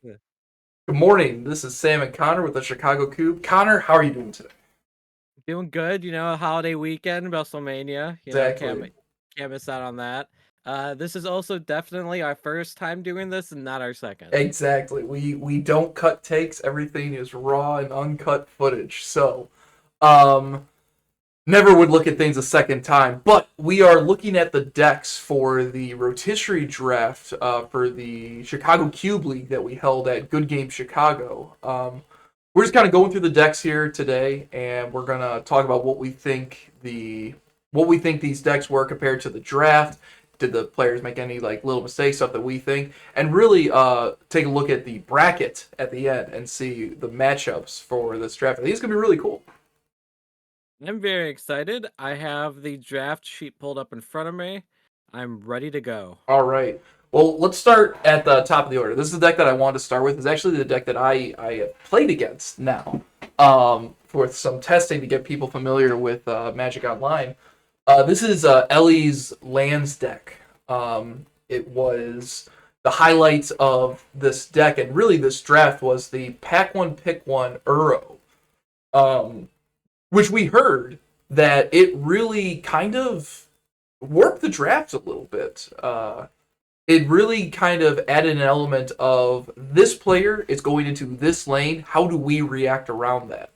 Good morning. This is Sam and Connor with the Chicago Cube. Connor, how are you doing today? Doing good, holiday weekend, WrestleMania, Exactly. can't miss out on that. This is also definitely our first time doing this and not our second. Exactly. We don't cut takes. Everything is raw and uncut footage. So, um, never would look at things a second time. But we are looking at the decks for the rotisserie draft for the Chicago Cube League that we held at Good Game Chicago. We're just kind of going through the decks here today, and we're gonna talk about what we think these decks were compared to the draft. Did the players make any like little mistakes, stuff that we think, and really take a look at the bracket at the end and see the matchups for this draft. I think it's gonna be really cool. I'm very excited. I have the draft sheet pulled up in front of me. I'm ready to go. All right. Well, let's start at the top of the order. This is the deck that I wanted to start with. It's actually the deck that I have played against now, for some testing to get people familiar with Magic Online. This is Ellie's Lands deck. It was the highlights of this deck, and really this draft was the Pack One Pick One Uro, um, which we heard that it really kind of warped the draft a little bit. It really kind of added an element of this player is going into this lane. How do we react around that?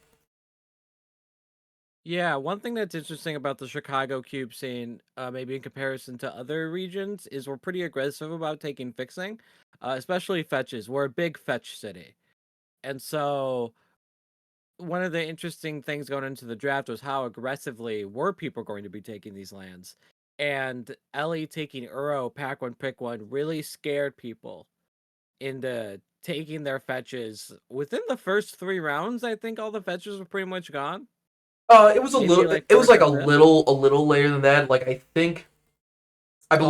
Yeah, one thing that's interesting about the Chicago Cube scene, maybe in comparison to other regions, is we're pretty aggressive about taking fixing, especially fetches. We're a big fetch city. And so one of the interesting things going into the draft was how aggressively were people going to be taking these lands. And Ellie taking Uro, pack one, pick one, really scared people into taking their fetches. Within the first 3 rounds, I think all the fetches were pretty much gone. It was a Maybe little. like It was fourth like or fifth. a little later than that. Like I believe.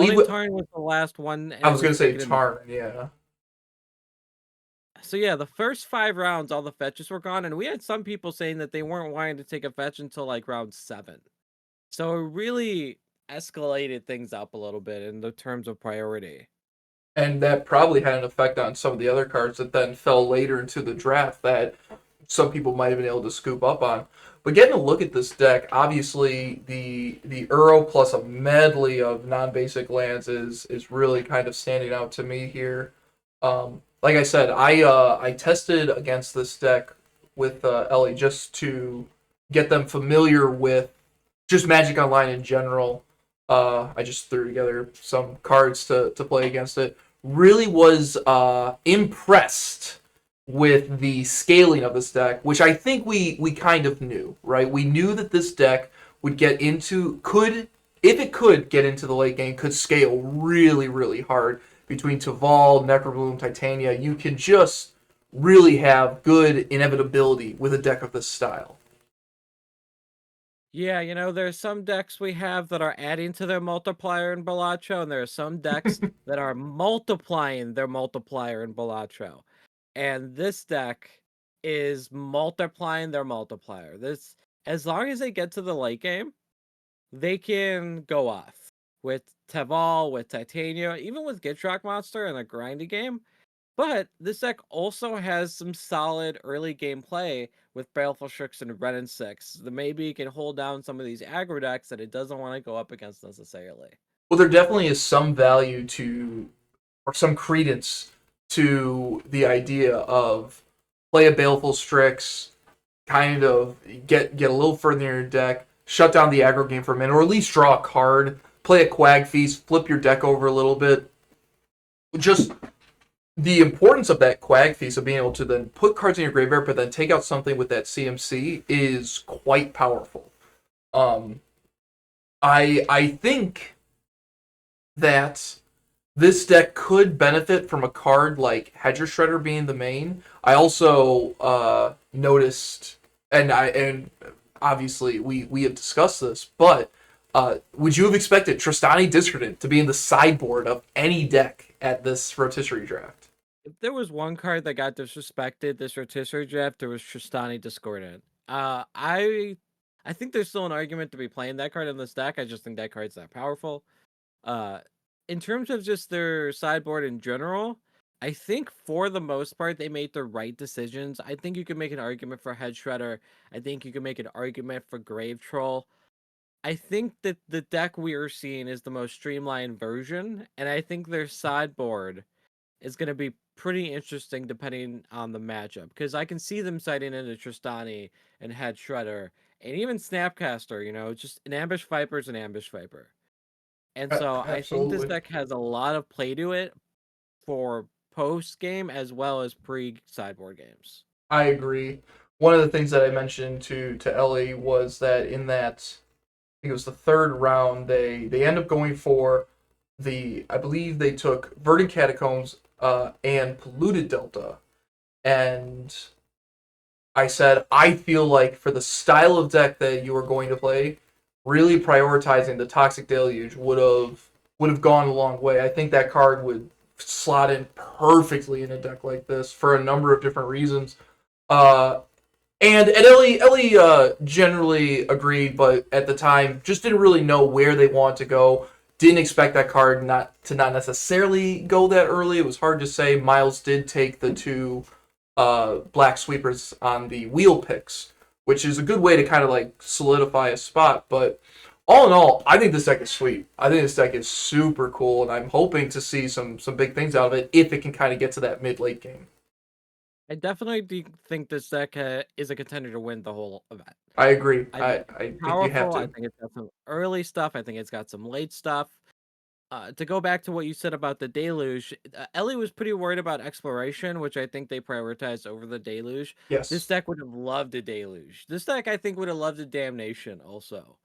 Scalding Tarn was the last one, and I it was gonna was say taken in the. Tarn. Yeah. So yeah, the first 5 rounds, all the fetches were gone, and we had some people saying that they weren't wanting to take a fetch until like round 7. So it really escalated things up a little bit in the terms of priority. And that probably had an effect on some of the other cards that then fell later into the draft that some people might have been able to scoop up on. But getting a look at this deck, obviously the Uro plus a medley of non-basic lands is really kind of standing out to me here. Like I said, I tested against this deck with Ellie just to get them familiar with just Magic Online in general. I just threw together some cards to play against it. Really was impressed with the scaling of this deck, which I think we kind of knew, right? We knew that this deck would get into could if it could get into the late game, could scale really, really hard between Taval, Necrobloom, Titania. You can just really have good inevitability with a deck of this style. Yeah, there's some decks we have that are adding to their multiplier in Balatro, and there are some decks that are multiplying their multiplier in Balatro. And this deck is multiplying their multiplier. This, as long as they get to the late game, they can go off with Teval, with Titania, even with Gitrock Monster in a grindy game. But this deck also has some solid early game play with Baleful Strix and Red and 6. The maybe it can hold down some of these aggro decks that it doesn't want to go up against necessarily. Well, there definitely is some value to, or some credence to the idea of play a Baleful Strix, kind of get a little further in your deck, shut down the aggro game for a minute, or at least draw a card, play a Quag Feast, flip your deck over a little bit. Just the importance of that Quag Feast of being able to then put cards in your graveyard, but then take out something with that CMC is quite powerful. Um, I think that this deck could benefit from a card like Hedger Shredder being the main. I also noticed, and obviously we have discussed this, but would you have expected Tristani Discordant to be in the sideboard of any deck at this rotisserie draft? If there was one card that got disrespected this rotisserie draft, there was Tristani Discordant. I think there's still an argument to be playing that card in this deck. I just think that card's that powerful. Uh, in terms of just their sideboard in general, I think for the most part they made the right decisions. I think you could make an argument for Head Shredder. I think you could make an argument for Grave Troll. I think that the deck we are seeing is the most streamlined version, and I think their sideboard is going to be pretty interesting depending on the matchup. Because I can see them citing into Tristani and Head Shredder, and even Snapcaster. Just an Ambush Viper is an Ambush Viper. And so I think this Absolutely. deck has a lot of play to it for post game as well as pre sideboard games. I agree. One of the things that I mentioned to Ellie was that in that, I think it was the third round, they end up going for I believe they took Verdant Catacombs and Polluted Delta, and I said I feel like for the style of deck that you were going to play, really prioritizing the Toxic Deluge would have gone a long way. I think that card would slot in perfectly in a deck like this for a number of different reasons. Uh, and Ellie generally agreed, but at the time just didn't really know where they want to go. Didn't expect that card not necessarily go that early. It was hard to say. Miles did take the two black sweepers on the wheel picks, which is a good way to kind of like solidify a spot. But all in all, I think this deck is sweet. I think this deck is super cool, and I'm hoping to see some big things out of it if it can kind of get to that mid late game. I definitely do think this deck is a contender to win the whole event. I agree. I think I it's think you have powerful. I to. think it's got some early stuff. I think it's got some late stuff. To go back to what you said about the deluge, Ellie was pretty worried about exploration, which I think they prioritized over the deluge. This Yes, deck would have loved a deluge. This deck, I think, would have loved a damnation also,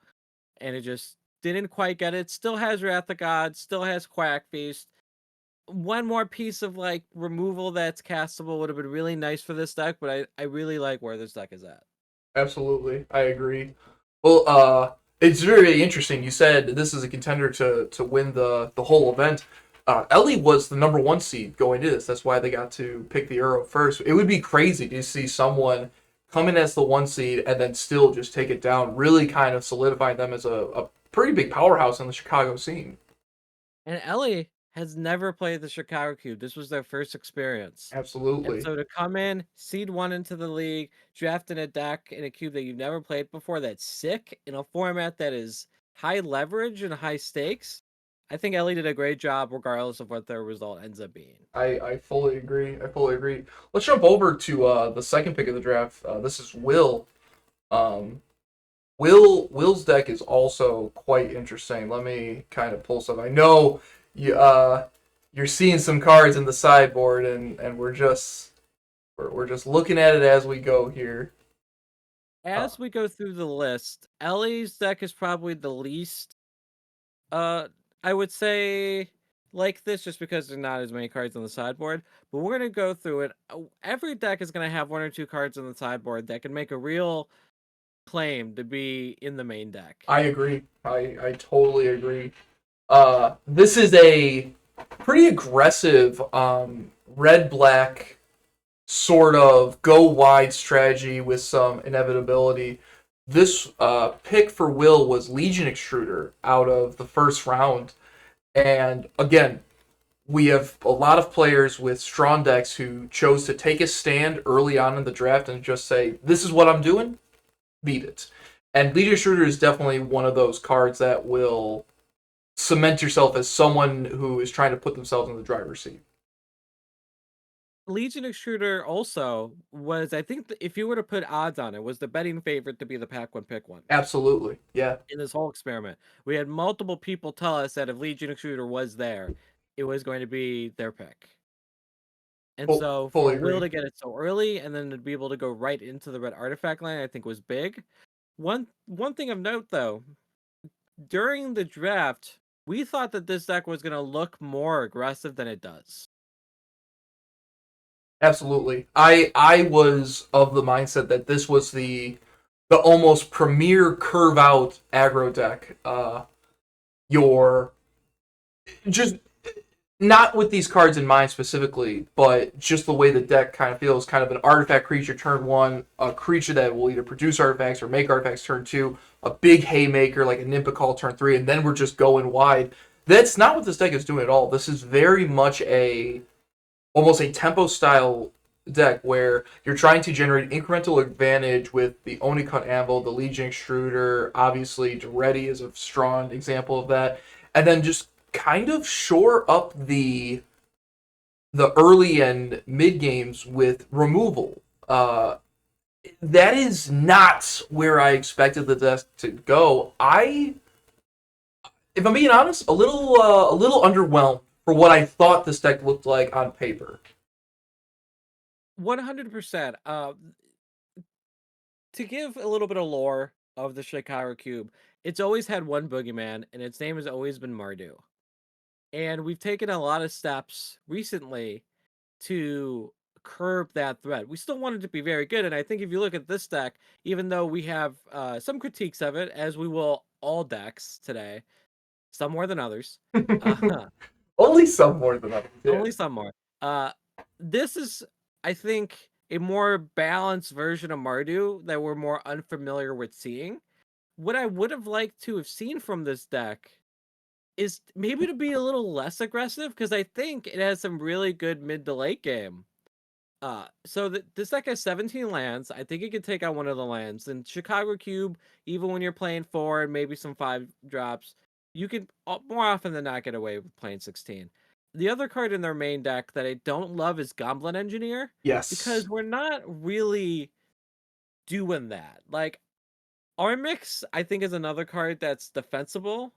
and it just didn't quite get it. Still has Wrath of God, still has Quack Feast. One more piece of like removal that's castable would have been really nice for this deck, but I really like where this deck is at. absolutely. I agree. Well, it's very interesting. You said this is a contender to win the whole event. Ellie was the number one seed going into this. That's why they got to pick the Euro first. It would be crazy to see someone come in as the one seed and then still just take it down, really kind of solidifying them as a pretty big powerhouse in the Chicago scene. And Ellie has never played the Chicago Cube. This was their first experience. And Absolutely. so to come in, seed one into the league, draft in a deck in a cube that you've never played before, that's sick in a format that is high leverage and high stakes. I think Ellie did a great job regardless of what their result ends up being. I fully agree. I fully agree. Let's jump over to the second pick of the draft. This is Will. Um, Will's deck is also quite interesting. Let me kind of pull some. I know you're seeing some cards in the sideboard, and we're just looking at it as we go here. Uh, As we go through the list, Ellie's deck is probably the least Uh, I would say like this just because there's not as many cards on the sideboard, but we're gonna go through it. Every deck is gonna have one or two cards on the sideboard that can make a real claim to be in the main deck. I agree. I totally agree. This is a pretty aggressive red black sort of go wide strategy with some inevitability. This pick for Will was Legion Extruder out of the first round. And again, we have a lot of players with strong decks who chose to take a stand early on in the draft and just say, this is what I'm doing, beat it. And Legion Extruder is definitely one of those cards that will cement yourself as someone who is trying to put themselves in the driver's seat. Legion Extruder also was, I think, if you were to put odds on it, was the betting favorite to be the pack one pick one Absolutely. Yeah. in this whole experiment. We had multiple people tell us that if Legion Extruder was there, it was going to be their pick. And so for Fully Will agree. to get it so early and then to be able to go right into the red artifact line, I think was big. One thing of note though, during the draft, we thought that this deck was gonna look more aggressive than it does. Absolutely. I was of the mindset that this was the almost premier curve out aggro deck. Your just not with these cards in mind specifically, but just the way the deck kind of feels, kind of an artifact creature turn one, a creature that will either produce artifacts or make artifacts turn two, a big haymaker like a Nimpicall turn three, and then we're just going wide. That's not what this deck is doing at all. This is very much almost a tempo style deck where you're trying to generate incremental advantage with the Onicut Anvil, the Legion Extruder, obviously Duretti is a strong example of that, and then just kind of shore up the early and mid games with removal. That is not where I expected the deck to go. If I'm being honest, a little underwhelmed for what I thought this deck looked like on paper. 100%. To give a little bit of lore of the Chicago Cube, it's always had one boogeyman, and its name has always been Mardu. And we've taken a lot of steps recently to curb that threat. We still want it to be very good, and I think if you look at this deck, even though we have some critiques of it, as we will all decks today, some more than others, uh, Only some more than others. Yeah. only some more. Uh, this is, I think, a more balanced version of Mardu that we're more unfamiliar with seeing. What I would have liked to have seen from this deck is maybe to be a little less aggressive, because I think it has some really good mid to late game. This deck has 17 lands. I think it could take out one of the lands. And Chicago Cube, even when you're playing 4 and maybe some 5 drops, you can more often than not get away with playing 16. The other card in their main deck that I don't love is Goblin Engineer, Yes. because we're not really doing that. Like, Armix, I think, is another card that's defensible,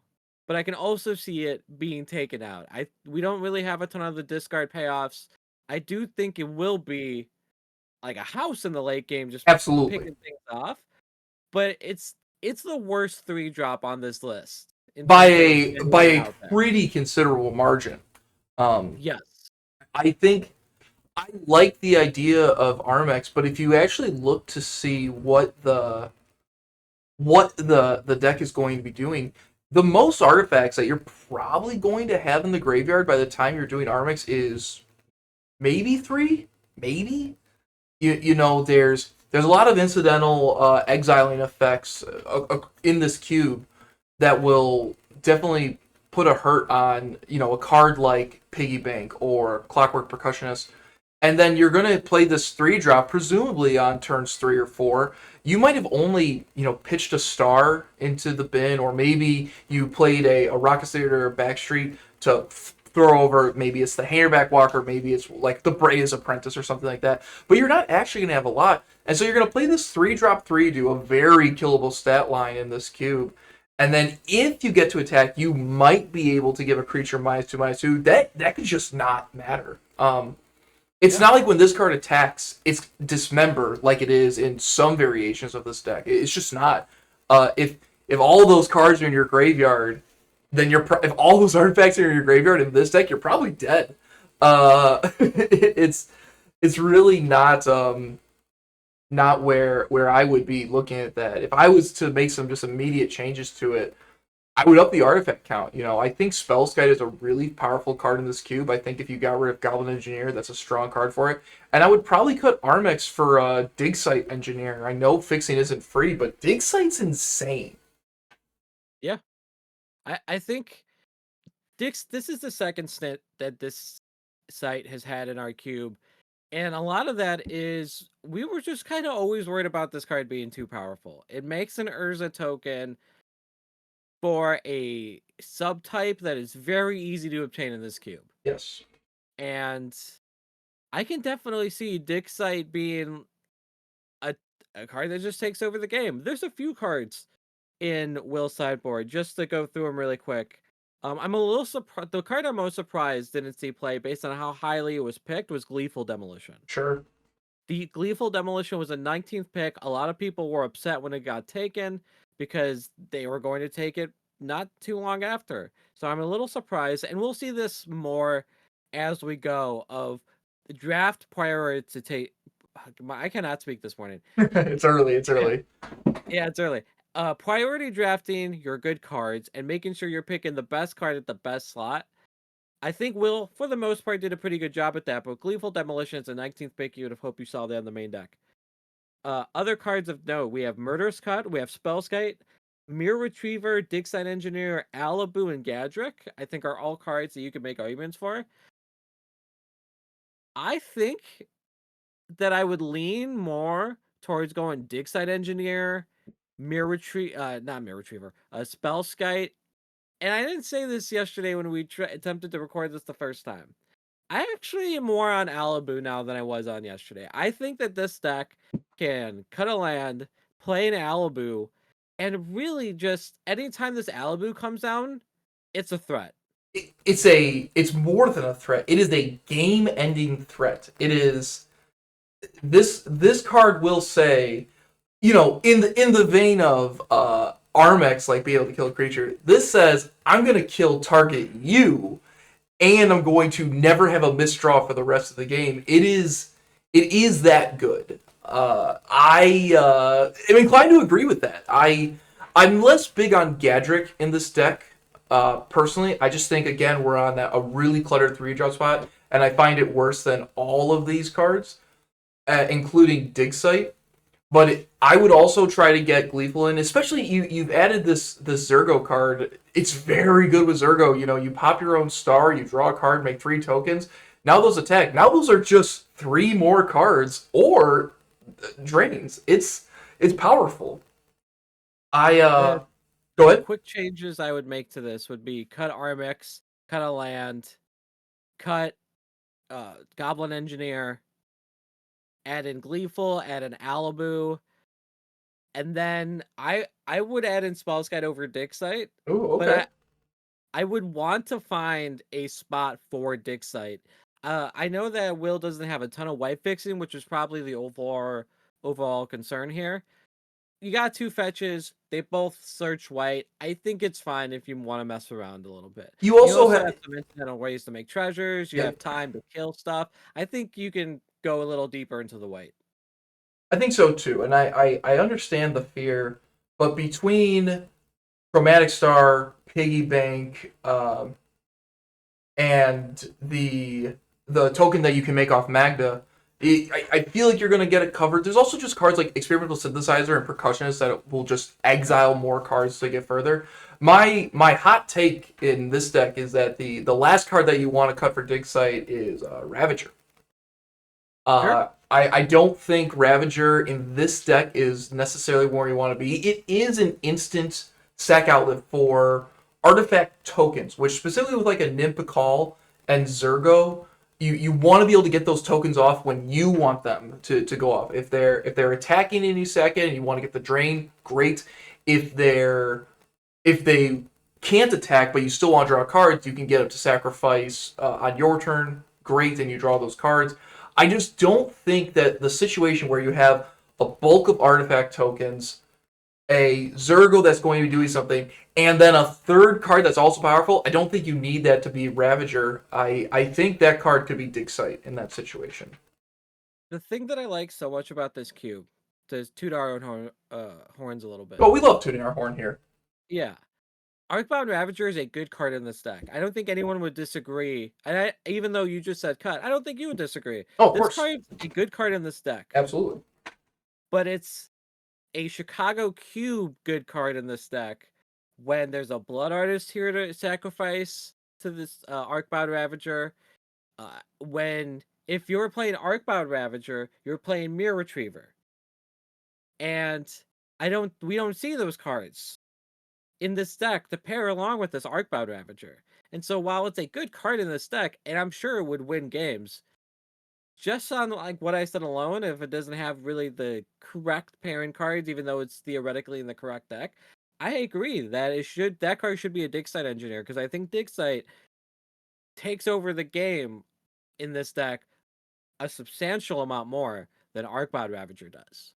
but I can also see it being taken out. We don't really have a ton of the discard payoffs. I do think it will be like a house in the late game, just Absolutely. picking things off. But it's the worst 3-drop on this list in By terms of a getting it out there. pretty considerable margin. Um, Yes. I think I like the idea of Armex, but if you actually look to see what the deck is going to be doing, the most artifacts that you're probably going to have in the graveyard by the time you're doing Armex is maybe three, maybe. You know, there's a lot of incidental exiling effects in this cube that will definitely put a hurt on, you know, a card like Piggy Bank or Clockwork Percussionist. And then you're going to play this 3 drop, presumably on turns 3 or 4. You might have only, you know, pitched a star into the bin, or maybe you played a Rocket City or a Backstreet to throw over. Maybe it's the Hangerback Walker, maybe it's like the Brea's Apprentice or something like that. But you're not actually going to have a lot. And so you're going to play this 3 drop 3, do a very killable stat line in this cube. And then if you get to attack, you might be able to give a creature -2/-2. That could just not matter. It's Yeah. not like when this card attacks, it's dismember like it is in some variations of this deck. It's just not. If all those cards are in your graveyard, then if all those artifacts are in your graveyard in this deck, you're probably dead. It's really not where I would be looking at that. If I was to make some just immediate changes to it, I would up the artifact count. You know, I think Spellskite is a really powerful card in this cube. I think if you got rid of Goblin Engineer, that's a strong card for it. And I would probably cut Armex for Dig Site Engineer. I know fixing isn't free, but Dig Site's insane. Yeah. I think this is the second stint that this site has had in our cube. And a lot of that is we were just kind of always worried about this card being too powerful. It makes an Urza token for a subtype that is very easy to obtain in this cube. Yes. And I can definitely see Dixite being a, a card that just takes over the game. There's a few cards in Will's sideboard, just to go through them really quick. I'm a little surprised. The card I'm most surprised didn't see play based on how highly it was picked was Gleeful Demolition. Sure. The Gleeful Demolition was a 19th pick. A lot of people were upset when it got taken because they were going to take it not too long after. So I'm a little surprised, and we'll see this more as we go of the draft priority. I cannot speak this morning. It's early. It's early. Yeah, it's early. Priority drafting your good cards and making sure you're picking the best card at the best slot. I think Will, for the most part, did a pretty good job at that, but Gleeful Demolition is a 19th pick. You would have hoped you saw that on the main deck. Other cards of note, we have Murderous Cut, we have Spellskite, Mirror Retriever, Dig Site Engineer, Alibu, and Gadrick, I think are all cards that you can make arguments for. I think that I would lean more towards going Dig Site Engineer, not Mirror Retriever, Spell Skite. And I didn't say this yesterday when we attempted to record this the first time. I actually am more on Alibu now than I was on yesterday. I think that this deck can cut a land, play an Alibu, and really just anytime this Alibu comes down, it's a threat. It's more than a threat. It is a game-ending threat. It is this card will say, in the vein of Armex, like being able to kill a creature. This says I'm gonna kill target you, and I'm going to never have a misdraw for the rest of the game. It is that good. I am inclined to agree with that. I'm less big on Gadrick in this deck. Personally, I just think again we're on a really cluttered 3-drop spot, and I find it worse than all of these cards, including Dig Site. But I would also try to get Gleeful in, especially you've added this Zergo card. It's very good with Zergo. You pop your own star, you draw a card, make 3 tokens. Now those attack. Now those are just 3 more cards or drains. It's powerful. I The Go ahead. quick changes I would make to this would be cut Armix, cut a land, cut Goblin Engineer, add in Gleeful, add in Alibu, and then I would add in Spellskite over Dig Site, Oh, but okay. I would want to find a spot for Dig Site. I know that Will doesn't have a ton of white fixing, which is probably the overall concern here. You got 2 fetches. They both search white. I think it's fine if you want to mess around a little bit. You You also also have have some incidental ways to make treasures. You yeah, have time to kill stuff. I think you can go a little deeper into the white. I think so too, and I understand the fear, but between Chromatic Star, Piggy Bank, and the token that you can make off Magda, I feel like you're going to get it covered. There's also just cards like Experimental Synthesizer and Percussionist that will just exile more cards to get further. My hot take in this deck is that the last card that you want to cut for Dig Site is Ravager. Sure. I don't think Ravager in this deck is necessarily where you want to be. It is an instant sack outlet for artifact tokens, which specifically with like a Nimpakal and Zergo, you want to be able to get those tokens off when you want them to go off. If they're attacking and you sack it and you want to get the drain, great. If they can't attack but you still want to draw cards, you can get them to sacrifice on your turn, great, and you draw those cards. I just don't think that the situation where you have a bulk of artifact tokens, a Zergo that's going to be doing something, and then a third card that's also powerful, I don't think you need that to be Ravager. I think that card could be Dig Site in that situation. The thing that I like so much about this cube, to toot our own horns a little bit. Oh, we love tooting our horn here. Yeah. Arcbound Ravager is a good card in this deck. I don't think anyone would disagree. And even though you just said cut, I don't think you would disagree. Oh, of This course. card's a good card in this deck. Absolutely. But it's a Chicago Cube good card in this deck when there's a Blood Artist here to sacrifice to this Arcbound Ravager. When if you're playing Arcbound Ravager, you're playing Mirror Retriever. And we don't see those cards in this deck to pair along with this Arcbound Ravager. And so while it's a good card in this deck, and I'm sure it would win games, just on like what I said alone, if it doesn't have really the correct pairing cards, even though it's theoretically in the correct deck, I agree that card should be a Dig Site Engineer, because I think Dig Site takes over the game in this deck a substantial amount more than Arcbound Ravager does.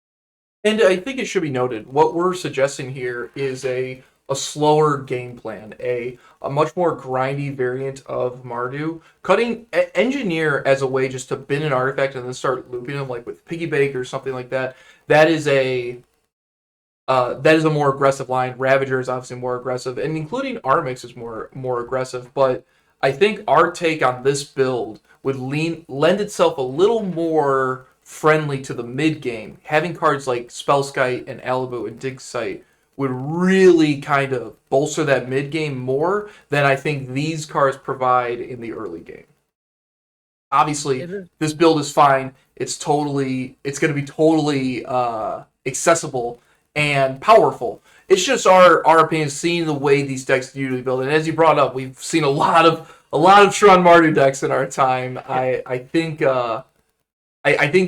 And I think it should be noted, what we're suggesting here is a slower game plan, a much more grindy variant of Mardu. Cutting Engineer as a way just to bin an artifact and then start looping them, like with Piggy Bank or something like that. That is a more aggressive line. Ravager is obviously more aggressive, and including Armix is more aggressive. But I think our take on this build would lend itself a little more friendly to the mid game. Having cards like Spellskite and Alibu and Dig Site would really kind of bolster that mid game more than I think these cards provide in the early game. Obviously, It is this build is fine. It's going to be totally accessible and powerful. It's just our opinion, seeing the way these decks usually build. And as you brought up, we've seen a lot of Tron Mardu decks in our time. yeah. I think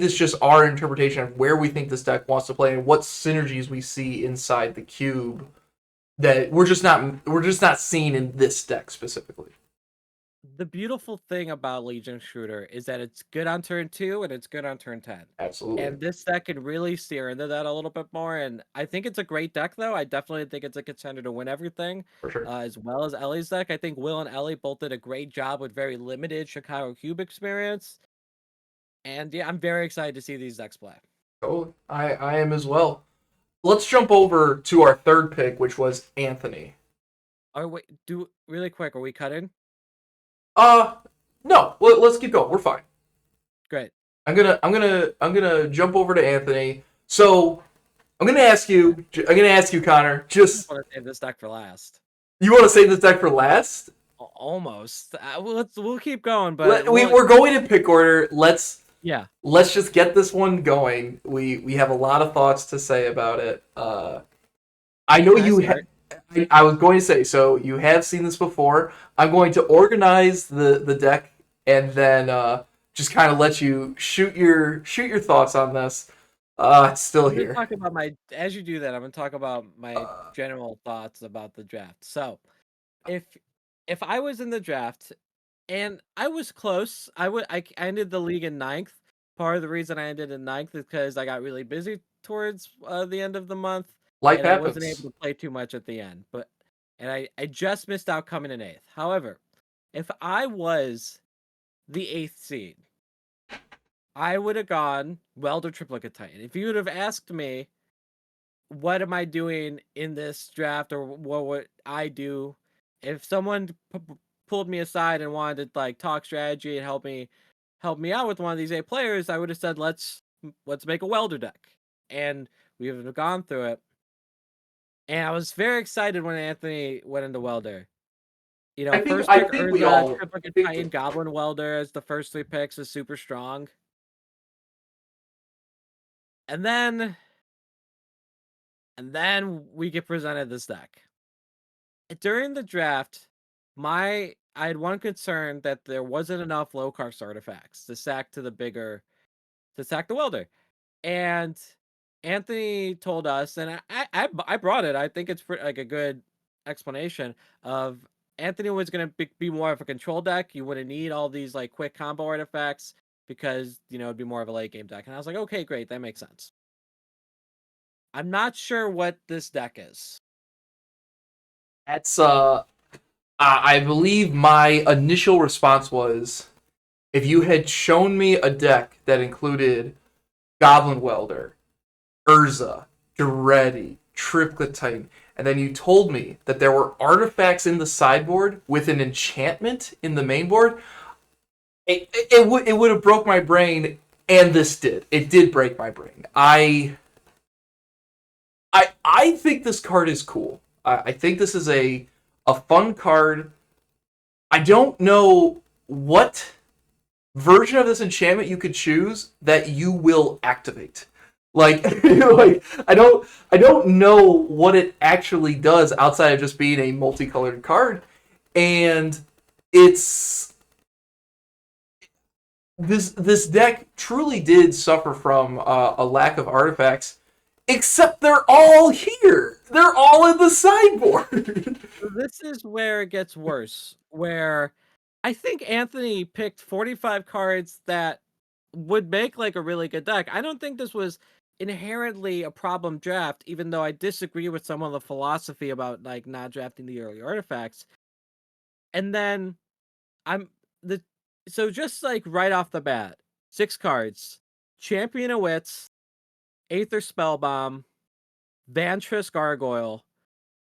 this is just our interpretation of where we think this deck wants to play and what synergies we see inside the cube that we're just not seeing in this deck specifically. The beautiful thing about Legion Shooter is that it's good on turn 2 and it's good on turn 10. Absolutely, And this deck can really steer into that a little bit more. And I think it's a great deck, though. I definitely think it's a contender to win everything, for sure. as well as Ellie's deck. I think Will and Ellie both did a great job with very limited Chicago Cube experience. And yeah, I'm very excited to see these decks play. Totally, I am as well. Let's jump over to our third pick, which was Anthony. Oh, wait, really quick, are we cutting? Uh, no, let's keep going. We're fine. Great. I'm gonna jump over to Anthony. So I'm gonna ask you, Connor. I Just want to save this deck for last. you want to save this deck for last? Almost. We'll keep going, but We're going in pick order. Yeah. Let's just get this one going. We have a lot of thoughts to say about it. I know you. I was going to say, so you have seen this before. I'm going to organize the deck and then just kind of let you shoot your thoughts on this. It's still I'm gonna here. talk about as you do that, I'm gonna talk about my Uh, general thoughts about the draft. So, if if I was in the draft and I was close, I ended the league in ninth. Part of the reason I ended in ninth is because I got really busy towards the end of the month, Life and I wasn't able happens. to play too much at the end. And I just missed out coming in eighth. However, if I was the eighth seed, I would have gone Welder Triplicate Titan. If you would have asked me, what am I doing in this draft, or what would I do if someone pulled me aside and wanted to like talk strategy and help me out with one of these eight players, I would have said let's make a welder deck, and we would have gone through it. And I was very excited when Anthony went into welder. I think First I pick think we Urza, all. I Triplicate think Titan, Goblin Welder as the first three picks is super strong. And then we get presented this deck. During the draft, I had one concern that there wasn't enough low cost artifacts to sack the welder. And Anthony told us, and I brought it. I think it's like a good explanation of Anthony was going to be more of a control deck. You wouldn't need all these like quick combo artifacts because it'd be more of a late game deck. And I was like, okay, great, that makes sense. I'm not sure what this deck is. that's I believe my initial response was, if you had shown me a deck that included Goblin Welder, Urza, Duretti, Triplet Titan, and then you told me that there were artifacts in the sideboard with an enchantment in the main board, it would have broke my brain, and this did. It did break my brain. I think this card is cool. I think this is a fun card. I don't know what version of this enchantment you could choose that you will activate. Like, like I don't know what it actually does outside of just being a multicolored card, and it's this deck truly did suffer from a lack of artifacts. Except they're all here. They're all in the sideboard. This is where it gets worse, where I think Anthony picked 45 cards that would make like a really good deck. I don't think this was inherently a problem draft, even though I disagree with some of the philosophy about like not drafting the early artifacts. And then I'm the so just like right off the bat, 6 cards: Champion of Wits, Aether Spellbomb, Vantress Gargoyle,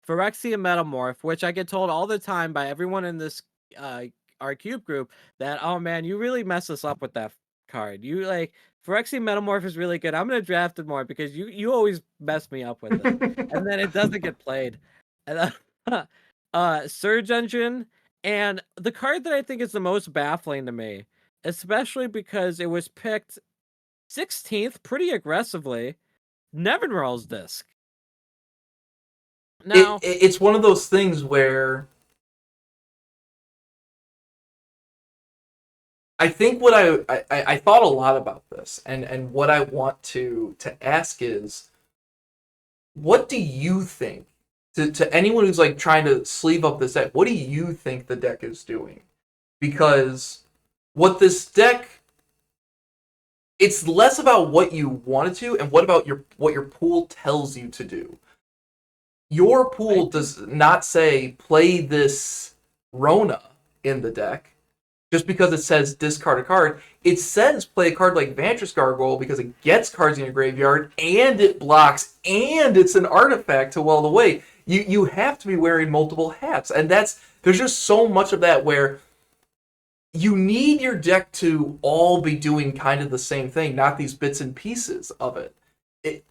Phyrexia Metamorph, which I get told all the time by everyone in this uh our cube group that, oh man, you really mess us up with that card. You like Phyrexia Metamorph is really good. I'm gonna draft it more because you always mess me up with it. And then it doesn't get played. And Surge Engine, and the card that I think is the most baffling to me especially because it was picked 16th pretty aggressively. Nevinrall's disc. Now, It's one of those things where I think what I thought a lot about this, and what I want to ask is, what do you think, to anyone who's like trying to sleeve up this deck, what do you think the deck is doing? Because what this deck, it's less about what you wanted to and what your pool tells you to do. Your I pool think does not say play this Rona in the deck just because it says discard a card. It says play a card like Vantress Gargoyle because it gets cards in your graveyard and it blocks and it's an artifact to well away. You have to be wearing multiple hats, and there's just so much of that where you need your deck to all be doing kind of the same thing, not these bits and pieces of it. it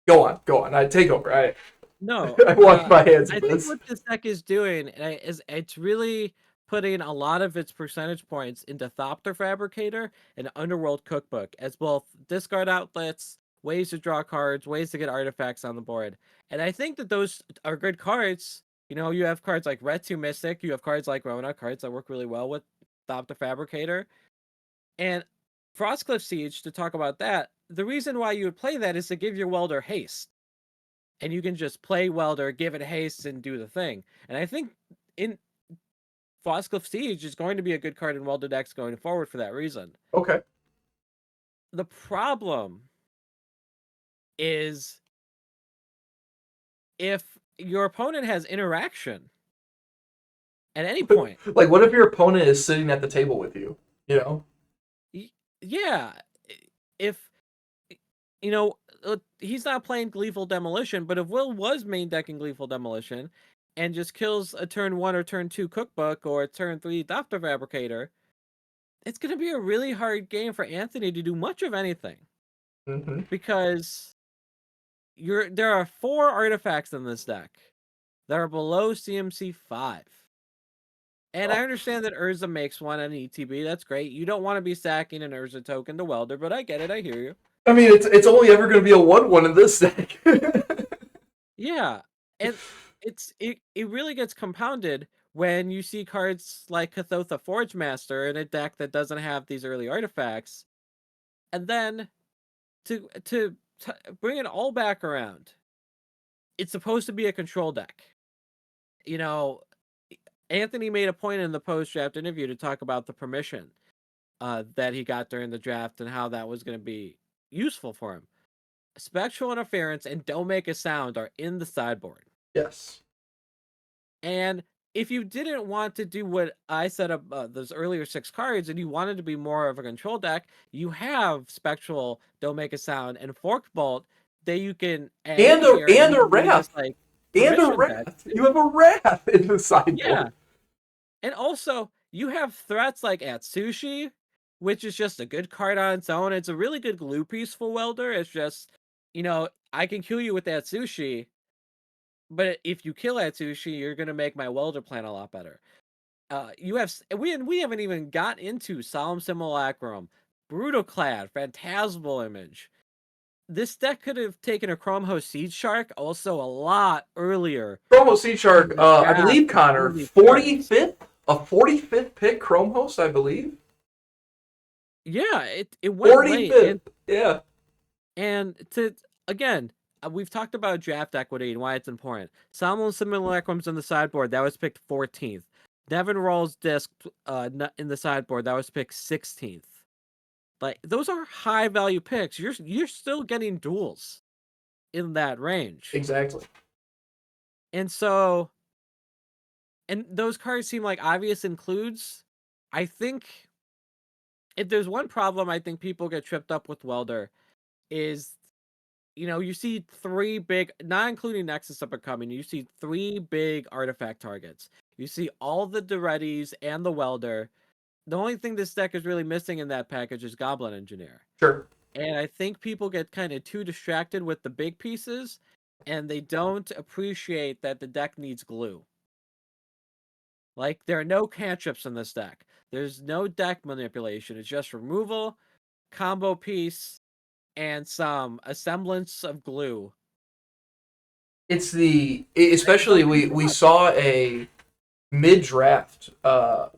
go on. I take over. no. I wash my hands I of think this. what this deck is doing is it's really putting a lot of its percentage points into Thopter Fabricator and Underworld Cookbook as both discard outlets, ways to draw cards, ways to get artifacts on the board. And I think that those are good cards. You know, you have cards like Red 2 Mystic, you have cards like Rona, cards that work really well with Thopter Fabricator. And Frostcliff Siege, to talk about that, the reason why you would play that is to give your welder haste. And you can just play welder, give it haste, and do the thing. And I think in Frostcliff Siege is going to be a good card in welder decks going forward for that reason. Okay. The problem is if your opponent has interaction at any point. Like, what if your opponent is sitting at the table with you? You know? Yeah, if you know, he's not playing Gleeful Demolition, but if Will was main decking Gleeful Demolition and just kills a turn 1 or turn 2 Cookbook or a turn 3 Doctor Fabricator, it's going to be a really hard game for Anthony to do much of anything. Mm-hmm. Because there are 4 artifacts in this deck that are below CMC 5. And I Oh. understand that Urza makes one on ETB. That's great. You don't want to be sacking an Urza token to Welder, but I get it. I hear you. I mean, it's only ever going to be a 1/1 in this deck. Yeah, and it really gets compounded when you see cards like Cathotha Forge Master in a deck that doesn't have these early artifacts, and then to bring it all back around, it's supposed to be a control deck. You know, Anthony made a point in the post-draft interview to talk about the permission that he got during the draft and how that was going to be useful for him. Spectral Interference and Don't Make a Sound are in the sideboard. Yes. And if you didn't want to do what I set up those earlier 6 cards and you wanted to be more of a control deck, you have Spectral, Don't Make a Sound, and Forked Bolt that you can add And in a here and and you a can use this wrath. like And a permission deck wrath. You too. have a wrath in the Yeah. sideboard. And also you have threats like Atsushi, which is just a good card on its own. It's a really good glue piece for Welder. It's just, I can kill you with Atsushi, but if you kill Atsushi, you're gonna make my Welder plan a lot better. You have we haven't even got into Solemn Simulacrum, Brutal Clad, Phantasmal Image. This deck could have taken a Chrome Host Seed Shark also a lot earlier Chrome Sea in Shark, the I draft believe, with some Connor, of these cards. 45th? A 45th pick Chrome Host, I believe. Yeah, it went late 45th. Yeah. and to again. We've talked about draft equity and why it's important. Solemn Simulacrum's in the sideboard. That was picked 14th. Devin Roll's disc in the sideboard. That was picked 16th. Like those are high value picks. You're still getting duels in that range. Exactly. And those cards seem like obvious includes. I think if there's one problem I think people get tripped up with Welder is you see 3 big, not including Nexus up and coming, you see 3 big artifact targets. You see all the Durettis and the Welder. The only thing this deck is really missing in that package is Goblin Engineer. Sure. And I think people get kind of too distracted with the big pieces, and they don't appreciate that the deck needs glue. Like, there are no cantrips in this deck. There's no deck manipulation. It's just removal, combo piece, and a semblance of glue. It's And some especially things we work. saw a mid draft.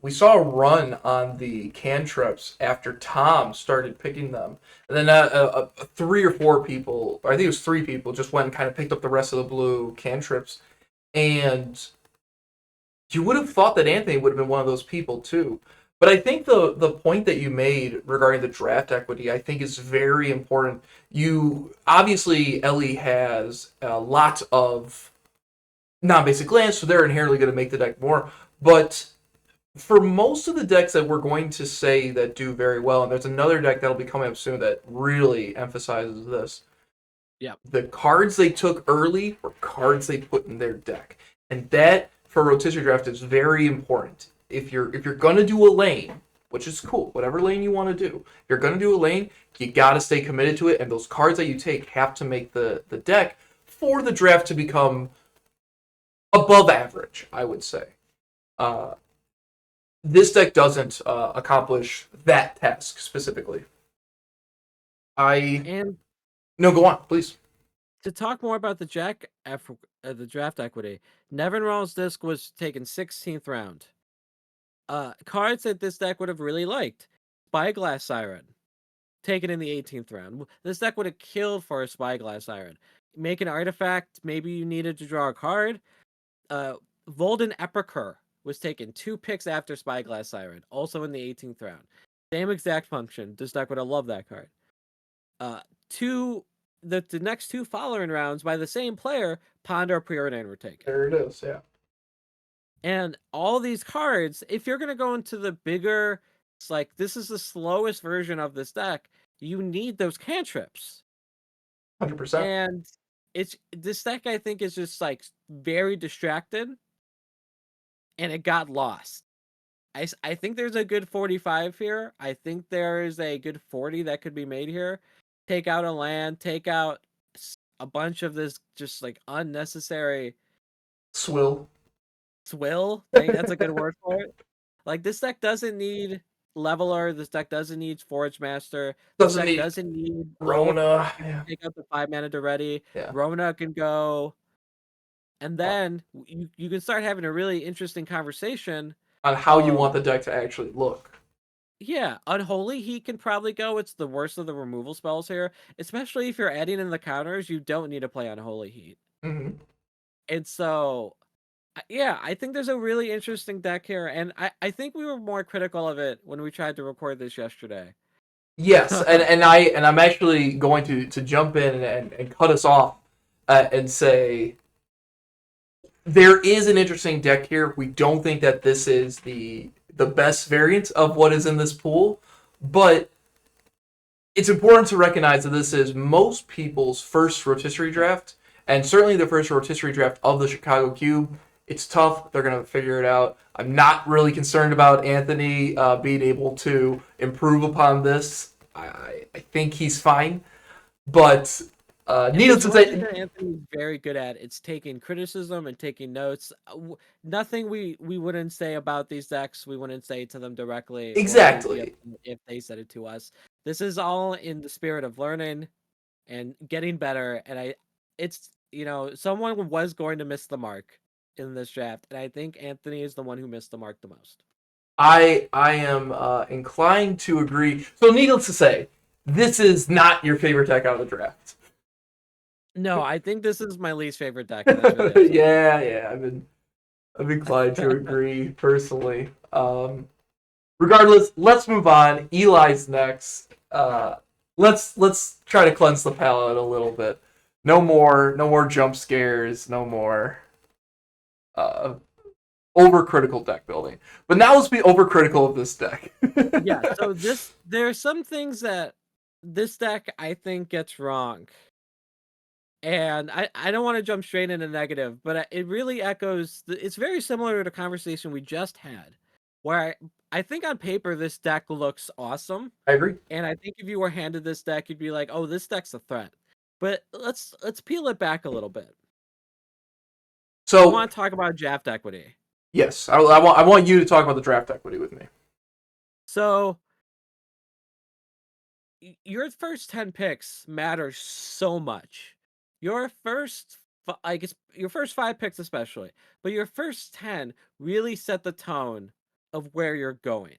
We saw a run on the cantrips after Tom started picking them, and then three or four people, or I think it was three people, just went and kind of picked up the rest of the blue cantrips, and you would have thought that Anthony would have been one of those people too. But I think the point that you made regarding the draft equity, I think, is very important. You obviously Ellie has a lot of non-basic lands, so they're inherently going to make the deck more. But for most of the decks that we're going to say that do very well, and there's another deck that'll be coming up soon that really emphasizes this. Yeah. The cards they took early were cards they put in their deck, and that for Rotisserie Draft is very important. If you're gonna do a lane, which is cool, whatever lane you want to do, if you're gonna do a lane, you gotta stay committed to it, and those cards that you take have to make the deck for the draft to become above average, I would say. Uh, this deck doesn't accomplish that task specifically. I And no, go on, please. to talk more about the draft equity, Nevin Rawls' disc was taken 16th round. Cards that this deck would have really liked: Spyglass Siren, taken in the 18th round. This deck would have killed for a Spyglass Siren. Make an artifact. Maybe you needed to draw a card. Volden Epicure was taken 2 picks after Spyglass Siren, also in the 18th round. Same exact function. This deck would have loved that card. Uh, two the next two following rounds by the same player, Ponder Preordain were taken. There it is. Yeah, And all these cards, if you're gonna go into the bigger, it's like this is the slowest version of this deck, you need those cantrips. 100%. And it's this deck I think is just like very distracted and it got lost. I think there's a good 45 here. I think there is a good 40 that could be made here. Take out a land, take out a bunch of this just like unnecessary Swill. swill. I think that's a good word for it. Like this deck doesn't need Leveler. This deck doesn't need Forge Master. This Doesn't deck need doesn't need Rona. Rona. You can Yeah. take out the 5 mana to ready. Yeah. Rona can go, and Uh, then you can start having a really interesting conversation on how you of want the deck to actually look. yeah, Unholy Heat can probably go. It's the worst of the removal spells here, especially if you're adding in the counters. You don't need to play Unholy Heat, Mm-hmm. and so yeah, I think there's a really interesting deck here, and I think we were more critical of it when we tried to record this yesterday. Yes, and I'm actually going to jump in and cut us off and say there is an interesting deck here. We don't think that this is the best variant of what is in this pool, but it's important to recognize that this is most people's first rotisserie draft, and certainly the first rotisserie draft of the Chicago Cube. It's tough. They're going to figure it out. I'm not really concerned about Anthony being able to improve upon this. I think he's fine. But needless to One thing say, that Anthony's very good at, it's taking criticism and taking notes. Nothing we wouldn't say about these decks, we wouldn't say to them directly, or we would be exactly. upset if they said it to us. This is all in the spirit of learning and getting better. And it's someone was going to miss the mark in this draft, and I think Anthony is the one who missed the mark the most. I am inclined to agree. So, needless to say, this is not your favorite deck out of the draft. No, I think this is my least favorite deck, and that's really upsetting. Yeah. I'm inclined to agree personally. Regardless, let's move on. Eli's next. Let's try to cleanse the palate a little bit. No more jump scares. No more overcritical deck building. But now let's be overcritical of this deck. Yeah, so there are some things that this deck I think gets wrong. And I don't want to jump straight into negative, but it really echoes. It's very similar to the conversation we just had, where I think on paper this deck looks awesome, I agree. and I think if you were handed this deck, you'd be like, "Oh, this deck's a threat." But let's peel it back a little bit. I So want to talk about draft equity. yes, I want you to talk about the draft equity with me. So your first 10 picks matter so much. Your first, I guess, your first 5 picks especially, but your first 10 really set the tone of where you're going.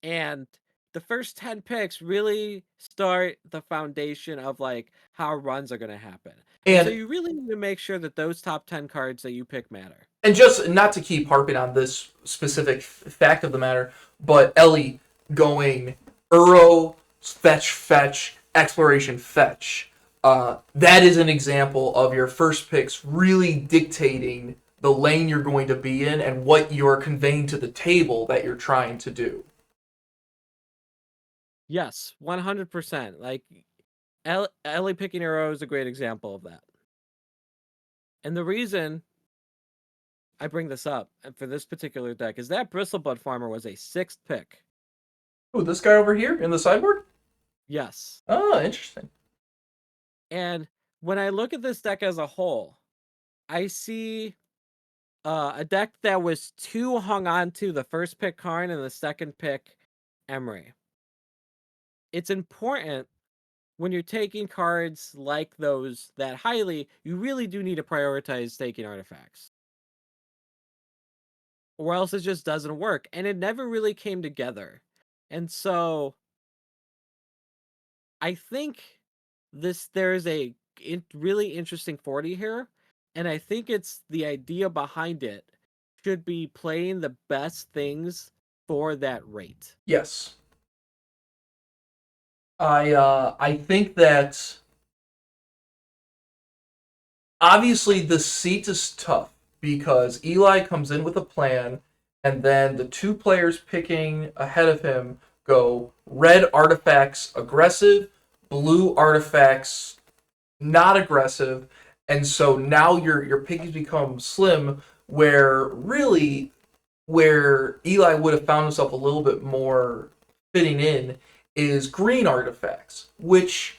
And the first 10 picks really start the foundation of like how runs are going to happen. And so And you really need to make sure that those top 10 cards that you pick matter. and just not to keep harping on this specific fact of the matter, but Ellie going Uro, fetch, exploration, fetch. That is an example of your first picks really dictating the lane you're going to be in and what you're conveying to the table that you're trying to do. Yes, 100%. Like Ellie picking arrow is a great example of that. And the reason I bring this up for this particular deck is that Bristlebud Farmer was a 6th pick. Oh, this guy over here in the sideboard? Yes. Oh, interesting. And when I look at this deck as a whole, I see a deck that was too hung on to the first pick Karn and the second pick Emery. It's important when you're taking cards like those that highly, you really do need to prioritize taking artifacts. Or else it just doesn't work. And it never really came together. And so I think there's a really interesting 40 here. And I think it's the idea behind it should be playing the best things for that rate. Yes. I think that obviously the seat is tough because Eli comes in with a plan, and then the two players picking ahead of him go red artifacts aggressive, blue artifacts not aggressive, and so now your pickings become slim. Where really where Eli would have found himself a little bit more fitting in is green artifacts, which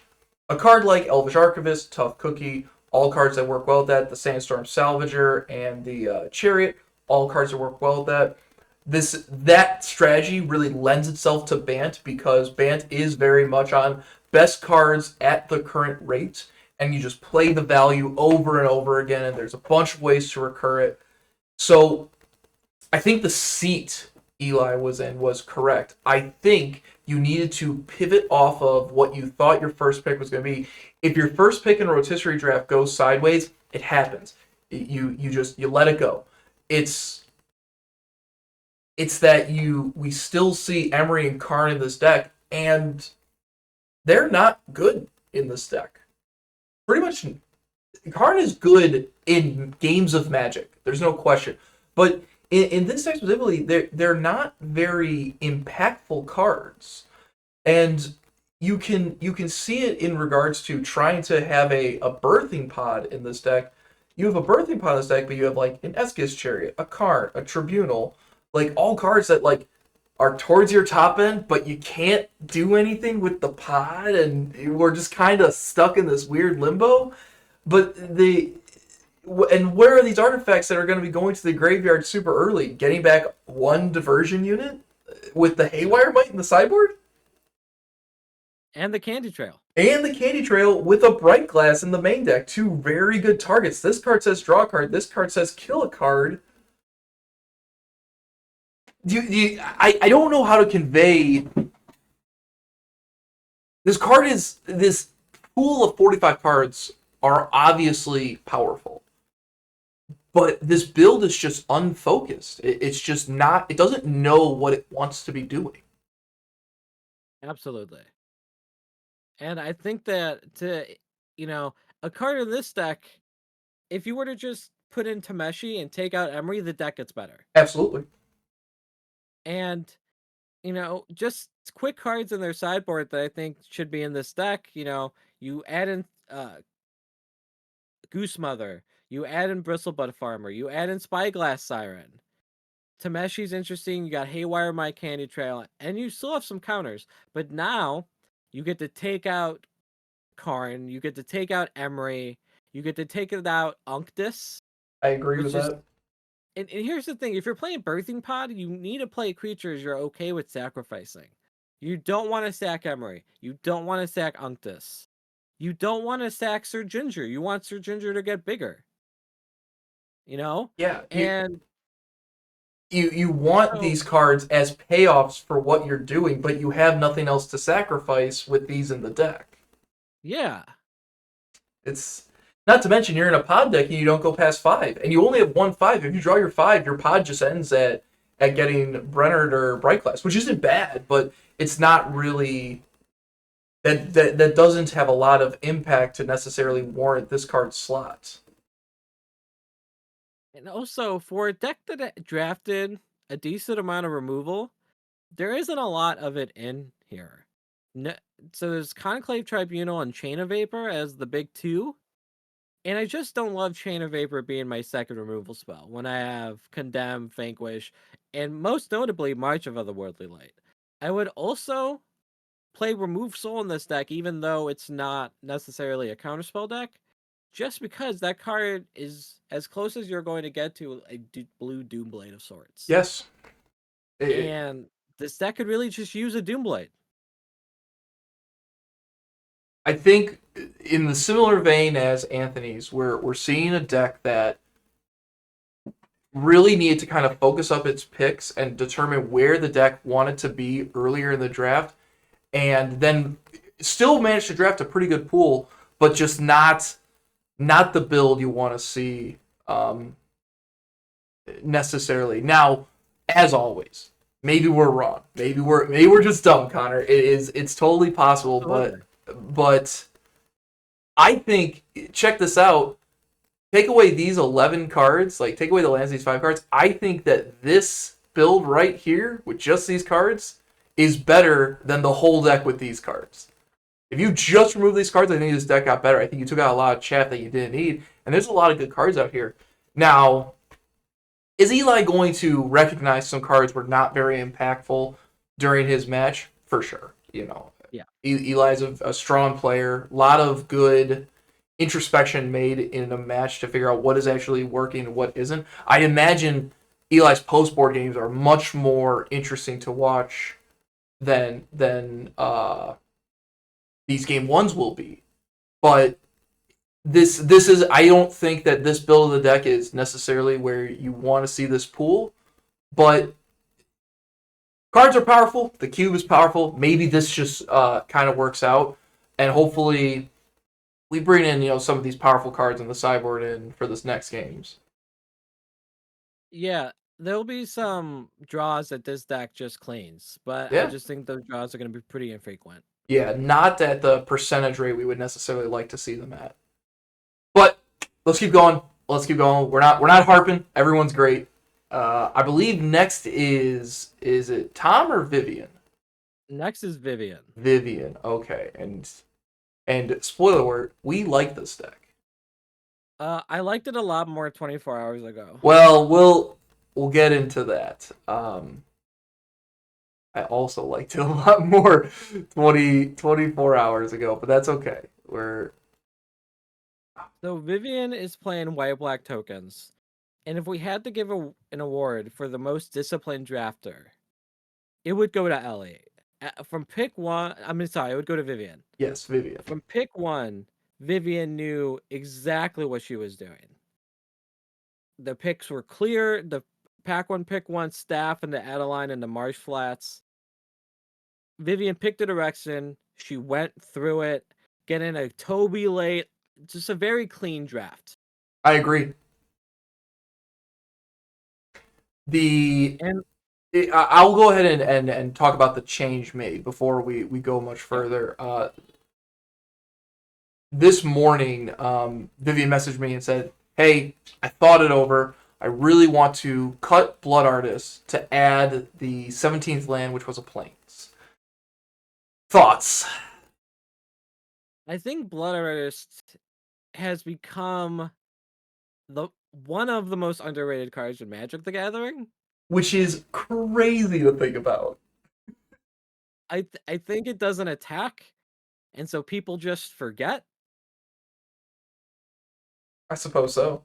a card like Elvish Archivist, Tough Cookie, all cards that work well with that, the Sandstorm Salvager and the Chariot, all cards that work well with that. That strategy really lends itself to Bant because Bant is very much on best cards at the current rate, and you just play the value over and over again, and there's a bunch of ways to recur it. So I think the seat Eli was in was correct. I think you needed to pivot off of what you thought your first pick was going to be. If your first pick in a rotisserie draft goes sideways, it happens. You let it go. It's that we still see Emery and Karn in this deck, and they're not good in this deck. Pretty much, Karn is good in games of Magic. There's no question, but in this deck specifically, they're not very impactful cards, and you can see it in regards to trying to have a birthing pod in this deck. You have a birthing pod in this deck, but you have like an Esquisse Chariot, a Karn, a Tribunal, like all cards that like are towards your top end, but you can't do anything with the pod, and we're just kind of stuck in this weird limbo. But and where are these artifacts that are going to be going to the graveyard super early? Getting back one diversion unit with the Haywire Might in the sideboard? And the Candy Trail. And the Candy Trail with a Bright Glass in the main deck. Two very good targets. This card says draw a card. This card says kill a card. I don't know how to convey. This card is. This pool of 45 cards are obviously powerful. But this build is just unfocused. It's just not. It doesn't know what it wants to be doing. Absolutely. And I think that a card in this deck, if you were to just put in Tameshi and take out Emery, the deck gets better. Absolutely. And just quick cards in their sideboard that I think should be in this deck. You add in Goose Mother, you add in Bristlebud Farmer, you add in Spyglass Siren. Tameshi's interesting. You got Haywire My Candy Trail, and you still have some counters. But now you get to take out Karn, you get to take out Emery, you get to take it out Unctus, I agree with which is that. And here's the thing: if you're playing Birthing Pod, you need to play creatures you're okay with sacrificing. You don't want to sack Emery. You don't want to sack Unctus. You don't want to sack Sir Ginger. You want Sir Ginger to get bigger. You know? Yeah, And you want so, these cards as payoffs for what you're doing, but you have nothing else to sacrifice with these in the deck. yeah. It's not to mention you're in a pod deck and you don't go past 5, and you only have 1/5. If you draw your 5, your pod just ends at getting Brennard or Bright Class, which isn't bad, but it's not really that doesn't have a lot of impact to necessarily warrant this card's slots. And also, for a deck that drafted a decent amount of removal, there isn't a lot of it in here. No, so there's Conclave Tribunal and Chain of Vapor as the big two. And I just don't love Chain of Vapor being my second removal spell when I have Condemn, Vanquish, and most notably March of Otherworldly Light. I would also play Remove Soul in this deck, even though it's not necessarily a counterspell deck, just because that card is as close as you're going to get to a blue Doomblade of sorts. Yes, it, And this deck could really just use a Doomblade. I think in the similar vein as Anthony's, we're seeing a deck that really needed to kind of focus up its picks and determine where the deck wanted to be earlier in the draft, and then still managed to draft a pretty good pool, but just not the build you want to see necessarily. Now, as always, maybe we're wrong. Maybe we're just dumb, Connor. It's totally possible, Absolutely. but I think check this out. Take away these 11 cards, like take away the lands, these 5 cards. I think that this build right here with just these cards is better than the whole deck with these cards. If you just remove these cards, I think this deck got better. I think you took out a lot of chaff that you didn't need, and there's a lot of good cards out here. Now, is Eli going to recognize some cards were not very impactful during his match? For sure. Yeah. Eli's a strong player. A lot of good introspection made in a match to figure out what is actually working and what isn't. I imagine Eli's post board games are much more interesting to watch than these game ones will be. But this is I don't think that this build of the deck is necessarily where you want to see this pool, but cards are powerful. The cube is powerful. Maybe this just kind of works out, and hopefully we bring in some of these powerful cards in the sideboard in for this next games. Yeah, there'll be some draws that this deck just cleans, but I Yeah, just think those draws are going to be pretty infrequent. yeah, not at the percentage rate we would necessarily like to see them at. But let's keep going. Let's keep going. We're not harping. Everyone's great. I believe next is it Tom or Vivian? Next is Vivian. Vivian. Okay, and spoiler alert, we like this deck. I liked it a lot more 24 hours ago. Well, we'll get into that. I also liked it a lot more 24 hours ago, but that's okay. So Vivian is playing white-black tokens, and if we had to give an award for the most disciplined drafter, it would go to Ellie. From pick one, sorry, it would go to Vivian. Yes, Vivian. From pick one, Vivian knew exactly what she was doing. The picks were clear. The pack one, pick one, staff, and the Adeline and the Marsh Flats. Vivian picked a direction. She went through it, getting a Toby late. Just a very clean draft. I agree. And I'll go ahead and talk about the change made before we go much further. This morning, Vivian messaged me and said, "Hey, I thought it over. I really want to cut Blood Artist to add the 17th land, which was a Plains." Thoughts? I think Blood Artist has become one of the most underrated cards in Magic the Gathering. Which is crazy to think about. I think it doesn't attack, and so people just forget. I suppose so.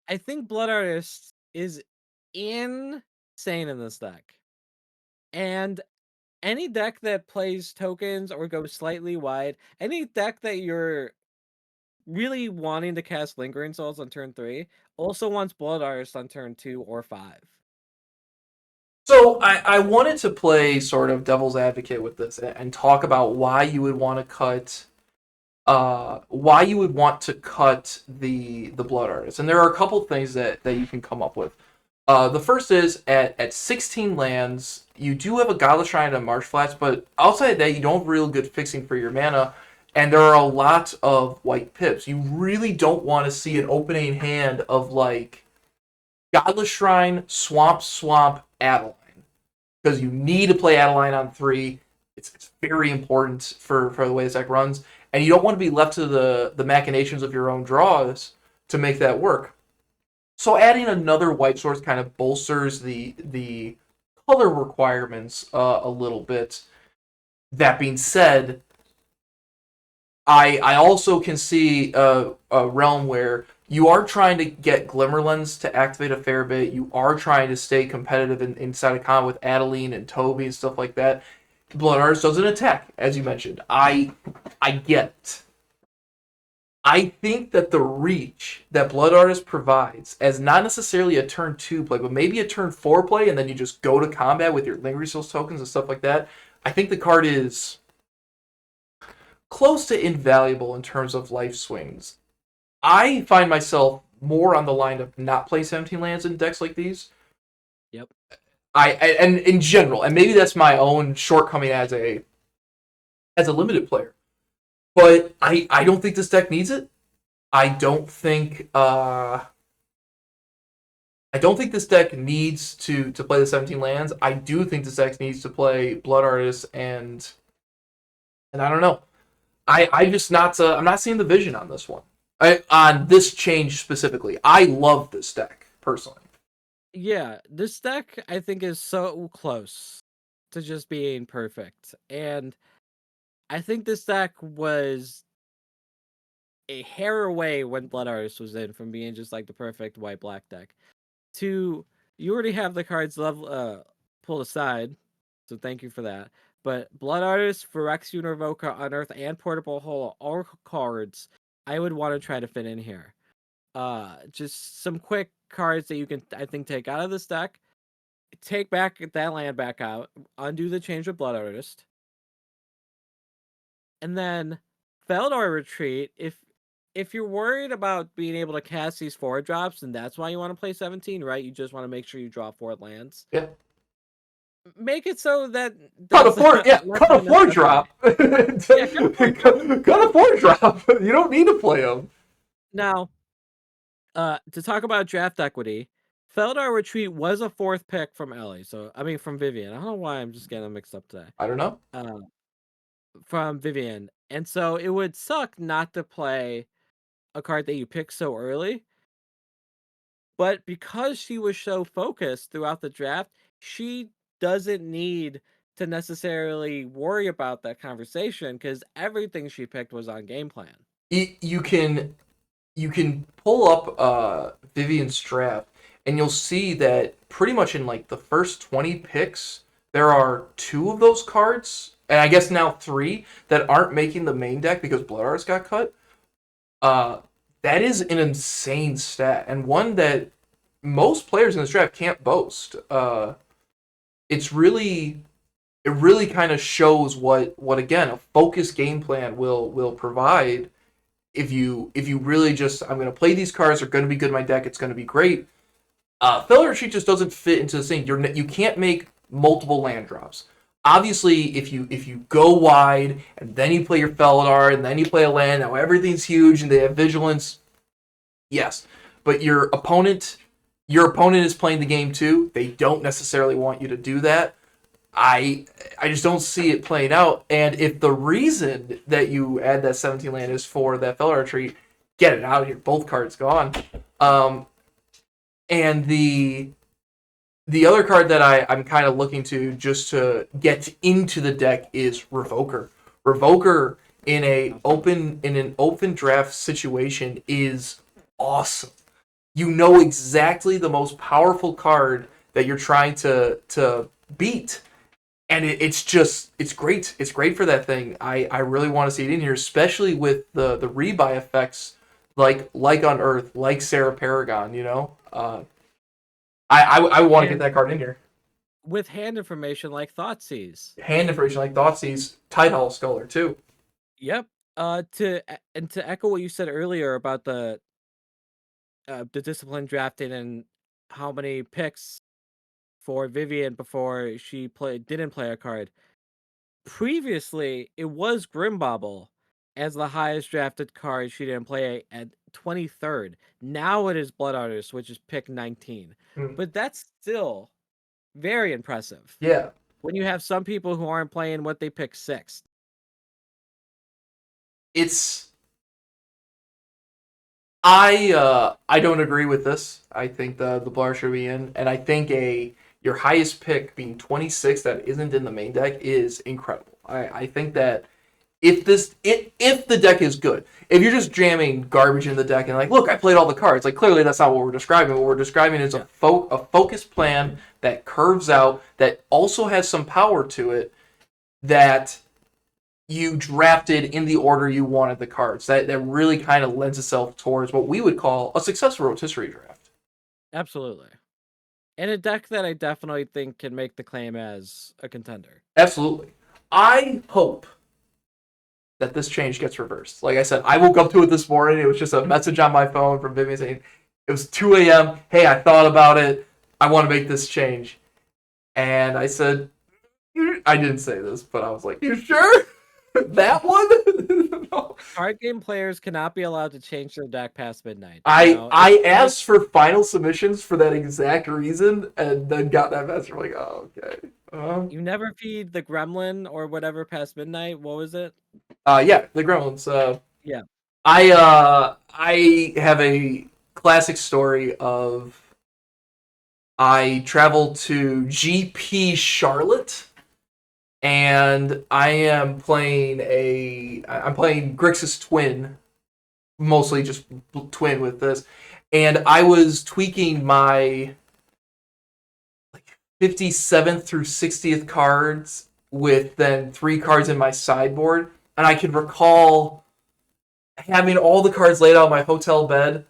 I think Blood Artist is insane in this deck. And any deck that plays tokens or goes slightly wide, any deck that you're really wanting to cast Lingering Souls on turn 3 also wants Blood Artist on turn 2 or 5. So I wanted to play sort of devil's advocate with this and talk about why you would want to cut the Blood Artist. And there are a couple things that you can come up with. The first is at 16 lands, you do have a Godless Shrine and Marsh Flats, but outside of that, you don't have real good fixing for your mana, and there are a lot of white pips. You really don't want to see an opening hand of like Godless Shrine, Swamp, Adeline, because you need to play Adeline on 3. It's very important for the way this deck runs, and you don't want to be left to the machinations of your own draws to make that work. So adding another white source kind of bolsters the color requirements a little bit. That being said, I also can see a realm where you are trying to get Glimmerlens to activate a fair bit. You are trying to stay competitive inside of combat with Adeline and Toby and stuff like that. Blood Artist doesn't attack, as you mentioned. I get it. I think that the reach that Blood Artist provides as not necessarily a turn 2 play, but maybe a turn 4 play, and then you just go to combat with your Lingering Souls tokens and stuff like that, I think the card is close to invaluable in terms of life swings. I find myself more on the line of not play 17 lands in decks like these. Yep. And in general, and maybe that's my own shortcoming as a limited player. But I don't think this deck needs it. I don't think this deck needs to play the 17 lands. I do think this deck needs to play Blood Artist and I don't know. I'm not seeing the vision on this one. On this change specifically. I love this deck personally. Yeah, this deck I think is so close to just being perfect. And I think this deck was a hair away when Blood Artist was in from being just like the perfect white-black deck. You already have the cards pulled aside, so thank you for that. But Blood Artist, Phyrexian Revoker, Unearth, and Portable Hole are all cards I would want to try to fit in here. Just some quick cards that you can, I think, take out of this deck. Take back that land back out. Undo the change of Blood Artist. And then Feldar Retreat, if you're worried about being able to cast these 4 drops, and that's why you want to play 17, right? You just want to make sure you draw 4 lands. Yeah. Make it so that cut a 4 drop. Cut a 4 drop. You don't need to play them. Now, to talk about draft equity, Feldar Retreat was a 4th pick from Ellie. From Vivian. I don't know why I'm just getting them mixed up today. I don't know. From Vivian. And so it would suck not to play a card that you pick so early. But because she was so focused throughout the draft, she doesn't need to necessarily worry about that conversation because everything she picked was on game plan. You can pull up Vivian's draft and you'll see that pretty much in like the first 20 picks, there are 2 of those cards, and I guess now 3 that aren't making the main deck because Blood Artist got cut. That is an insane stat, and one that most players in this draft can't boast. It really kind of shows what again a focused game plan will provide. If you really just, I'm going to play these cards, they're going to be good in my deck, it's going to be great. Feldar Retreat just doesn't fit into the thing. You can't make multiple land drops. Obviously, if you go wide and then you play your Feldar and then you play a land, now everything's huge and they have vigilance. Yes, but your opponent is playing the game too. They don't necessarily want you to do that. I just don't see it playing out. And if the reason that you add that 17 land is for that Feldar Retreat, get it out of here. Both cards gone. And the other card that I'm kind of looking to just to get into the deck is Revoker. Revoker in an open draft situation is awesome. you know exactly the most powerful card that you're trying to beat. And it's great. It's great for that thing. I really want to see it in here, especially with the rebuy effects like on Earth, like Sarah Paragon, you know? I want to get And that card in here. with hand information like Thoughtseize. Hand information like Thoughtseize, Tidehull Sculler too. Yep. To echo what you said earlier about the discipline drafting and how many picks for Vivian before she didn't play a card. Previously, it was Grimbobble as the highest drafted card she didn't play at 23rd. Now it is Blood Artist, which is pick 19. Mm. But that's still very impressive Yeah, when you have some people who aren't playing what they pick sixth. it's I don't agree with this. I think the bar should be in, and I think your highest pick being 26 that isn't in the main deck is incredible. I think that if the deck is good, if you're just jamming garbage in the deck and like, look, I played all the cards, like clearly that's not what we're describing. What we're describing is Yeah. a focused plan that curves out, that also has some power to it, that you drafted in the order you wanted the cards. That really kind of lends itself towards what we would call a successful rotisserie draft. Absolutely. And a deck that I definitely think can make the claim as a contender. Absolutely. I hope that this change gets reversed. Like I said, I woke up to it this morning. It was just a message on my phone from Vivian saying it was 2 a.m. Hey, I thought about it. I want to make this change. And I said, I didn't say this, but I was like, you sure? That one? No. Card game players cannot be allowed to change their deck past midnight. I asked for final submissions for that exact reason, and then got that message. I'm like, oh, okay. You never feed the gremlin or whatever past midnight. What was it? Yeah, the Gremlins. Yeah. I have a classic story of I traveled to GP Charlotte, and I'm playing Grixis Twin, mostly just Twin with this, and I was tweaking my 57th through 60th cards with then 3 cards in my sideboard, and I can recall having all the cards laid out on my hotel bed.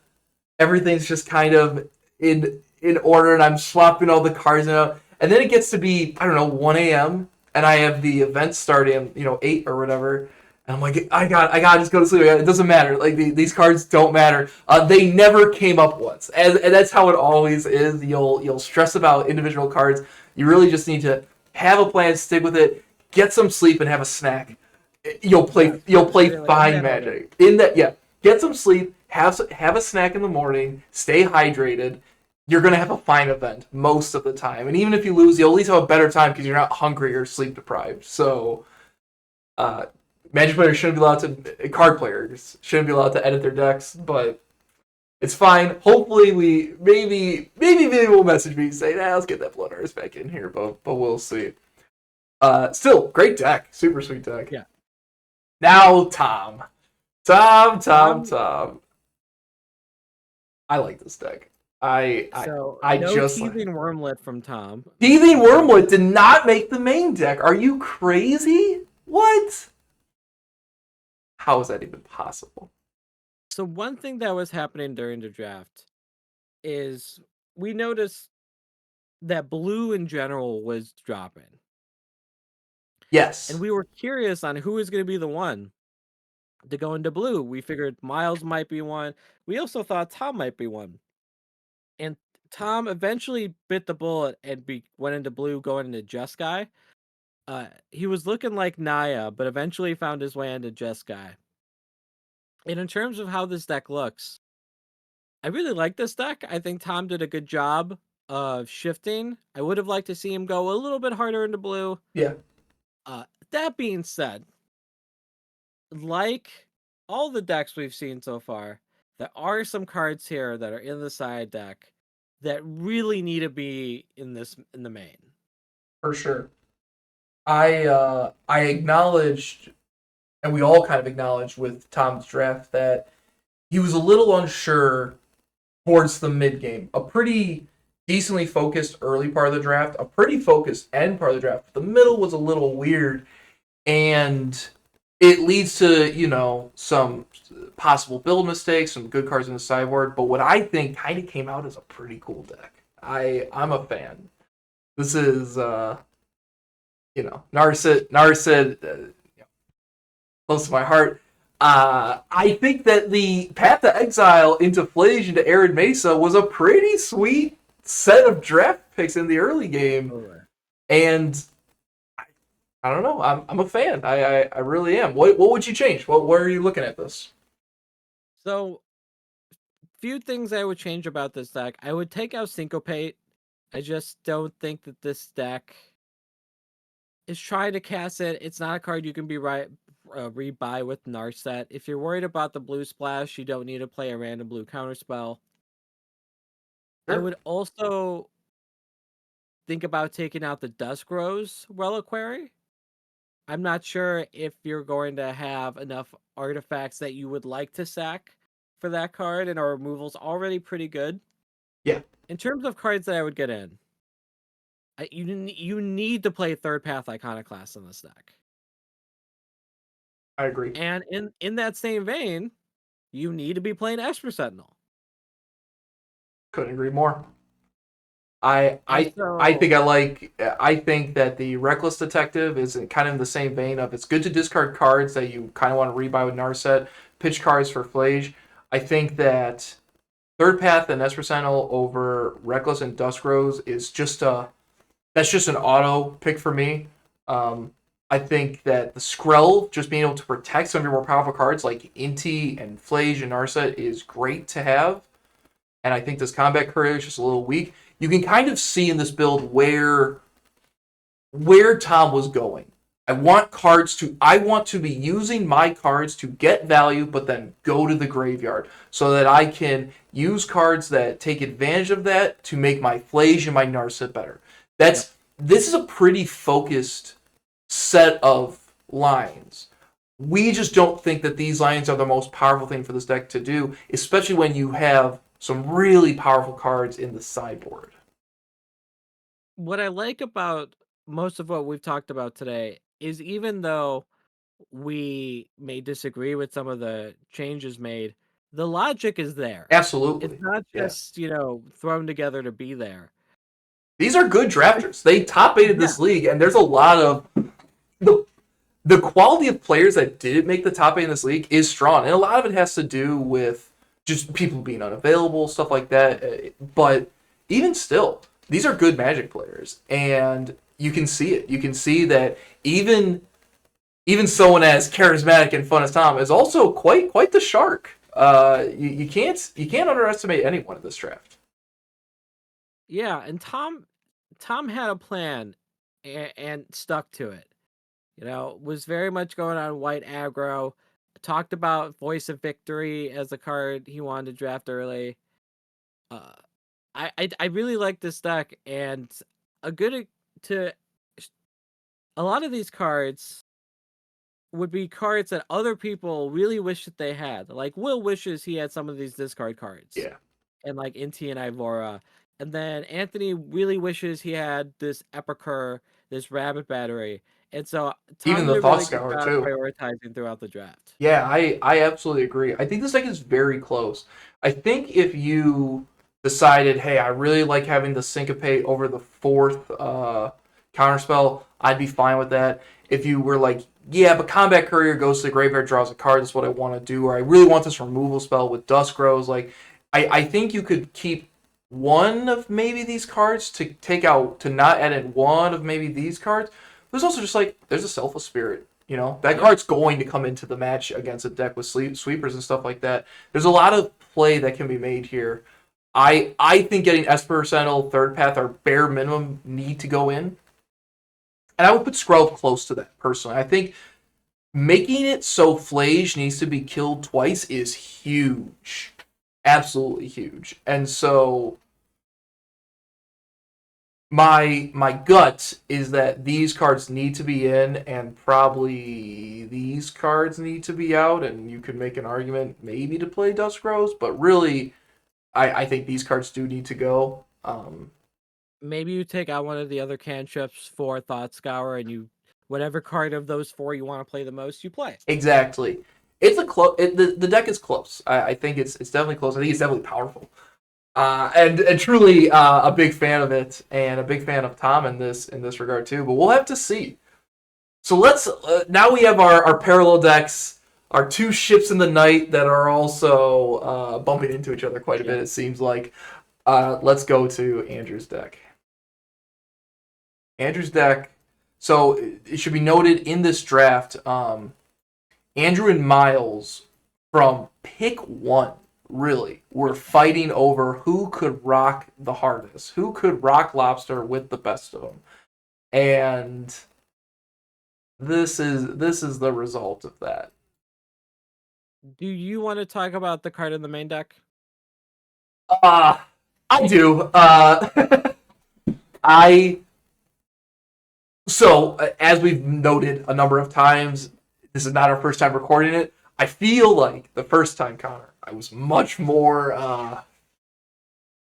Everything's just kind of in order, and I'm swapping all the cards out. And then it gets to be, I don't know, 1 a.m. and I have the event starting, 8 or whatever. And I'm like, I gotta just go to sleep. It doesn't matter. Like these cards don't matter. They never came up once, and that's how it always is. You'll stress about individual cards. You really just need to have a plan, stick with it, get some sleep, and have a snack. You'll play Really, fine in that Magic. In that, yeah, get some sleep, have a snack in the morning, stay hydrated. You're gonna have a fine event most of the time, and even if you lose, you'll at least have a better time because you're not hungry or sleep deprived. So, Magic players shouldn't be allowed to. Card players shouldn't be allowed to edit their decks, but it's fine. Hopefully, maybe they will message me and say, "Nah, let's get that Blood Artist back in here," but we'll see. Still, great deck, super sweet deck. Yeah. Now, Tom. I like this deck. I no just teasing Wormlet from Tom. Teething Wormwood did not make the main deck. Are you crazy? What? How is that even possible? So one thing that was happening during the draft is we noticed that blue in general was dropping. Yes. And we were curious on who is going to be the one to go into blue. We figured Miles might be one. We also thought Tom might be one. And Tom eventually bit the bullet and went into blue, going into Jeskai. He was looking like Naya, but eventually found his way into Jeskai. And in terms of how this deck looks, I really like this deck. I think Tom did a good job of shifting. I would have liked to see him go a little bit harder into blue. Yeah. That being said, like all the decks we've seen so far, there are some cards here that are in the side deck that really need to be in the main. For sure. I acknowledged, and we all kind of acknowledged with Tom's draft that he was a little unsure towards the mid game. A pretty decently focused early part of the draft, a pretty focused end part of the draft. The middle was a little weird, and it leads to, some possible build mistakes, some good cards in the sideboard. But what I think kind of came out as a pretty cool deck. I'm a fan. This is Narset, close to my heart. I think that the Path to Exile into Flage into Arid Mesa was a pretty sweet set of draft picks in the early game, and I don't know. I'm a fan. I really am. What would you change? What are you looking at this? So, few things I would change about this deck. I would take out Syncopate. I just don't think that this deck is trying to cast it. It's not a card you can be rebuy with Narset. If you're worried about the blue splash, you don't need to play a random blue counterspell. Sure. I would also think about taking out the Dusk Rose Reliquary. I'm not sure if you're going to have enough artifacts that you would like to sack for that card, and our removal's already pretty good. Yeah. In terms of cards that I would get in, you need to play Third Path Iconoclast in this deck. I agree. And in that same vein, you need to be playing Esper Sentinel. Couldn't agree more. I think that the Reckless Detective is kind of in the same vein of it's good to discard cards that you kind of want to rebuy with Narset, pitch cards for Flage. I think that Third Path and Esper Sentinel over Reckless and Dusk Rose is just an auto pick for me. I think that the Skrell, just being able to protect some of your more powerful cards like Inti and Flage and Narset is great to have. And I think this Combat Courier is just a little weak. You can kind of see in this build where Tom was going. I want to be using my cards to get value, but then go to the graveyard so that I can use cards that take advantage of that to make my Flage and my Narset better. This is a pretty focused set of lines. We just don't think that these lines are the most powerful thing for this deck to do, especially when you have some really powerful cards in the sideboard. What I like about most of what we've talked about today is even though we may disagree with some of the changes made, the logic is there. Absolutely. It's not just, thrown together to be there. These are good drafters. They top-8 this league, and there's a lot of... The quality of players that didn't make the top 8 in this league is strong, and a lot of it has to do with just people being unavailable, stuff like that. But even still, these are good Magic players, and you can see it. You can see that even someone as charismatic and fun as Tom is also quite the shark. You can't underestimate anyone in this draft. Yeah, and Tom had a plan and stuck to it. Was very much going on white aggro. Talked about Voice of Victory as a card he wanted to draft early. I really like this deck, and a lot of these cards would be cards that other people really wish that they had. Like Will wishes he had some of these discard cards. Yeah. And like Inti and Ivora. And then Anthony really wishes he had this Epicur, this Rabbit Battery. And so Tom even the did a Thought really good Scour job too. prioritizing throughout the draft. Yeah, I absolutely agree. I think this deck is very close. I think if you decided, hey, I really like having the Syncopate over the 4th counterspell, I'd be fine with that. If you were like, yeah, but Combat Courier goes to the graveyard, draws a card, that's what I want to do, or I really want this removal spell with Dusk Rose, I think you could keep one of maybe these cards to not add in one of maybe these cards. There's also just there's a Selfless Spirit. That card's going to come into the match against a deck with sweepers and stuff like that. There's a lot of play that can be made here. I think getting Esper Sentinel, Third Path are bare minimum need to go in. And I would put Skrell close to that, personally. I think making it so Flage needs to be killed twice is huge. Absolutely huge. And so my gut is that these cards need to be in, and probably these cards need to be out, and you could make an argument maybe to play Dusk Rose, but really I think these cards do need to go. Maybe you take out one of the other cantrips for Thought Scour, and you whatever card of those four you want to play the most, you play. Exactly. It's a close. The deck is close. I think it's definitely close. I think it's definitely powerful. And truly a big fan of it, and a big fan of Tom in this regard too. But we'll have to see. So let's now we have our parallel decks, our two ships in the night that are also bumping into each other quite a bit. It seems like. Let's go to Andrew's deck. Andrew's deck. So it should be noted in this draft, Andrew and Miles from pick one really were fighting over who could rock the hardest, who could rock Lobster with the best of them, and this is the result of that. Do you want to talk about the card in the main deck? I do. I so as we've noted a number of times, this is not our first time recording it. I feel like the first time, Connor, I was much more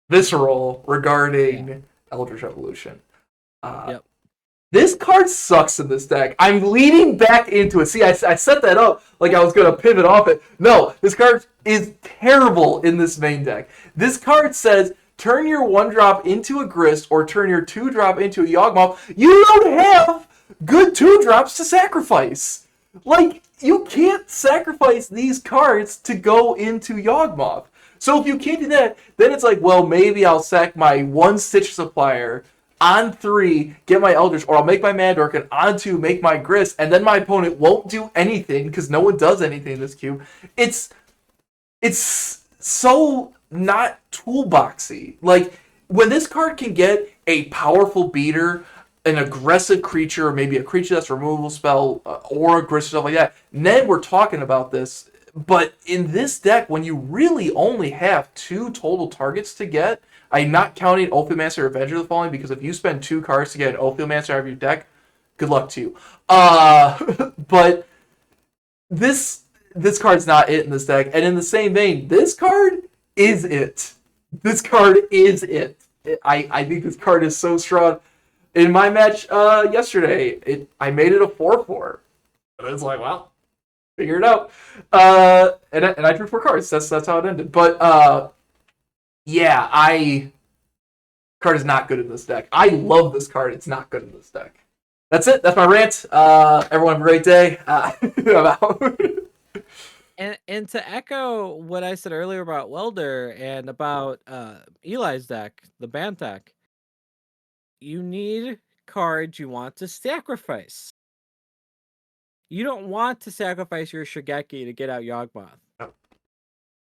visceral regarding Eldritch Evolution. Yep. This card sucks in this deck. I'm leaning back into it. See, I set that up like I was going to pivot off it. No, this card is terrible in this main deck. This card says, turn your 1-drop into a Grist or turn your 2-drop into a Yawgmoth. You don't have good 2-drops to sacrifice. Like, you can't sacrifice these cards to go into Yawgmoth. So if you can't do that, then it's like, well, maybe I'll sack my 1 Stitch Supplier on 3, get my Eldritch, or I'll make my Mandark, and on 2, make my Grist, and then my opponent won't do anything, because no one does anything in this cube. It's so not toolboxy. Like, when this card can get a powerful beater, an aggressive creature, or maybe a creature that's a removal spell, or a Grist, or stuff like that, then we're talking about this. But in this deck, when you really only have 2 total targets to get, I'm not counting Ophiomancer or Avenger of the Falling, because if you spend 2 cards to get an Ophiomancer out of your deck, good luck to you. But this card's not it in this deck. And in the same vein, this card is it. This card is it. I think this card is so strong. In my match yesterday, I made it a 4/4. And it's like, well, figure it out. And I drew 4 cards. That's how it ended. But yeah, card is not good in this deck. I love this card. It's not good in this deck. That's it. That's my rant. Everyone have a great day. I'm out. And to echo what I said earlier about Welder and about Eli's deck, the band deck, you need cards you want to sacrifice. You don't want to sacrifice your Shigeki to get out Yawgmoth. No.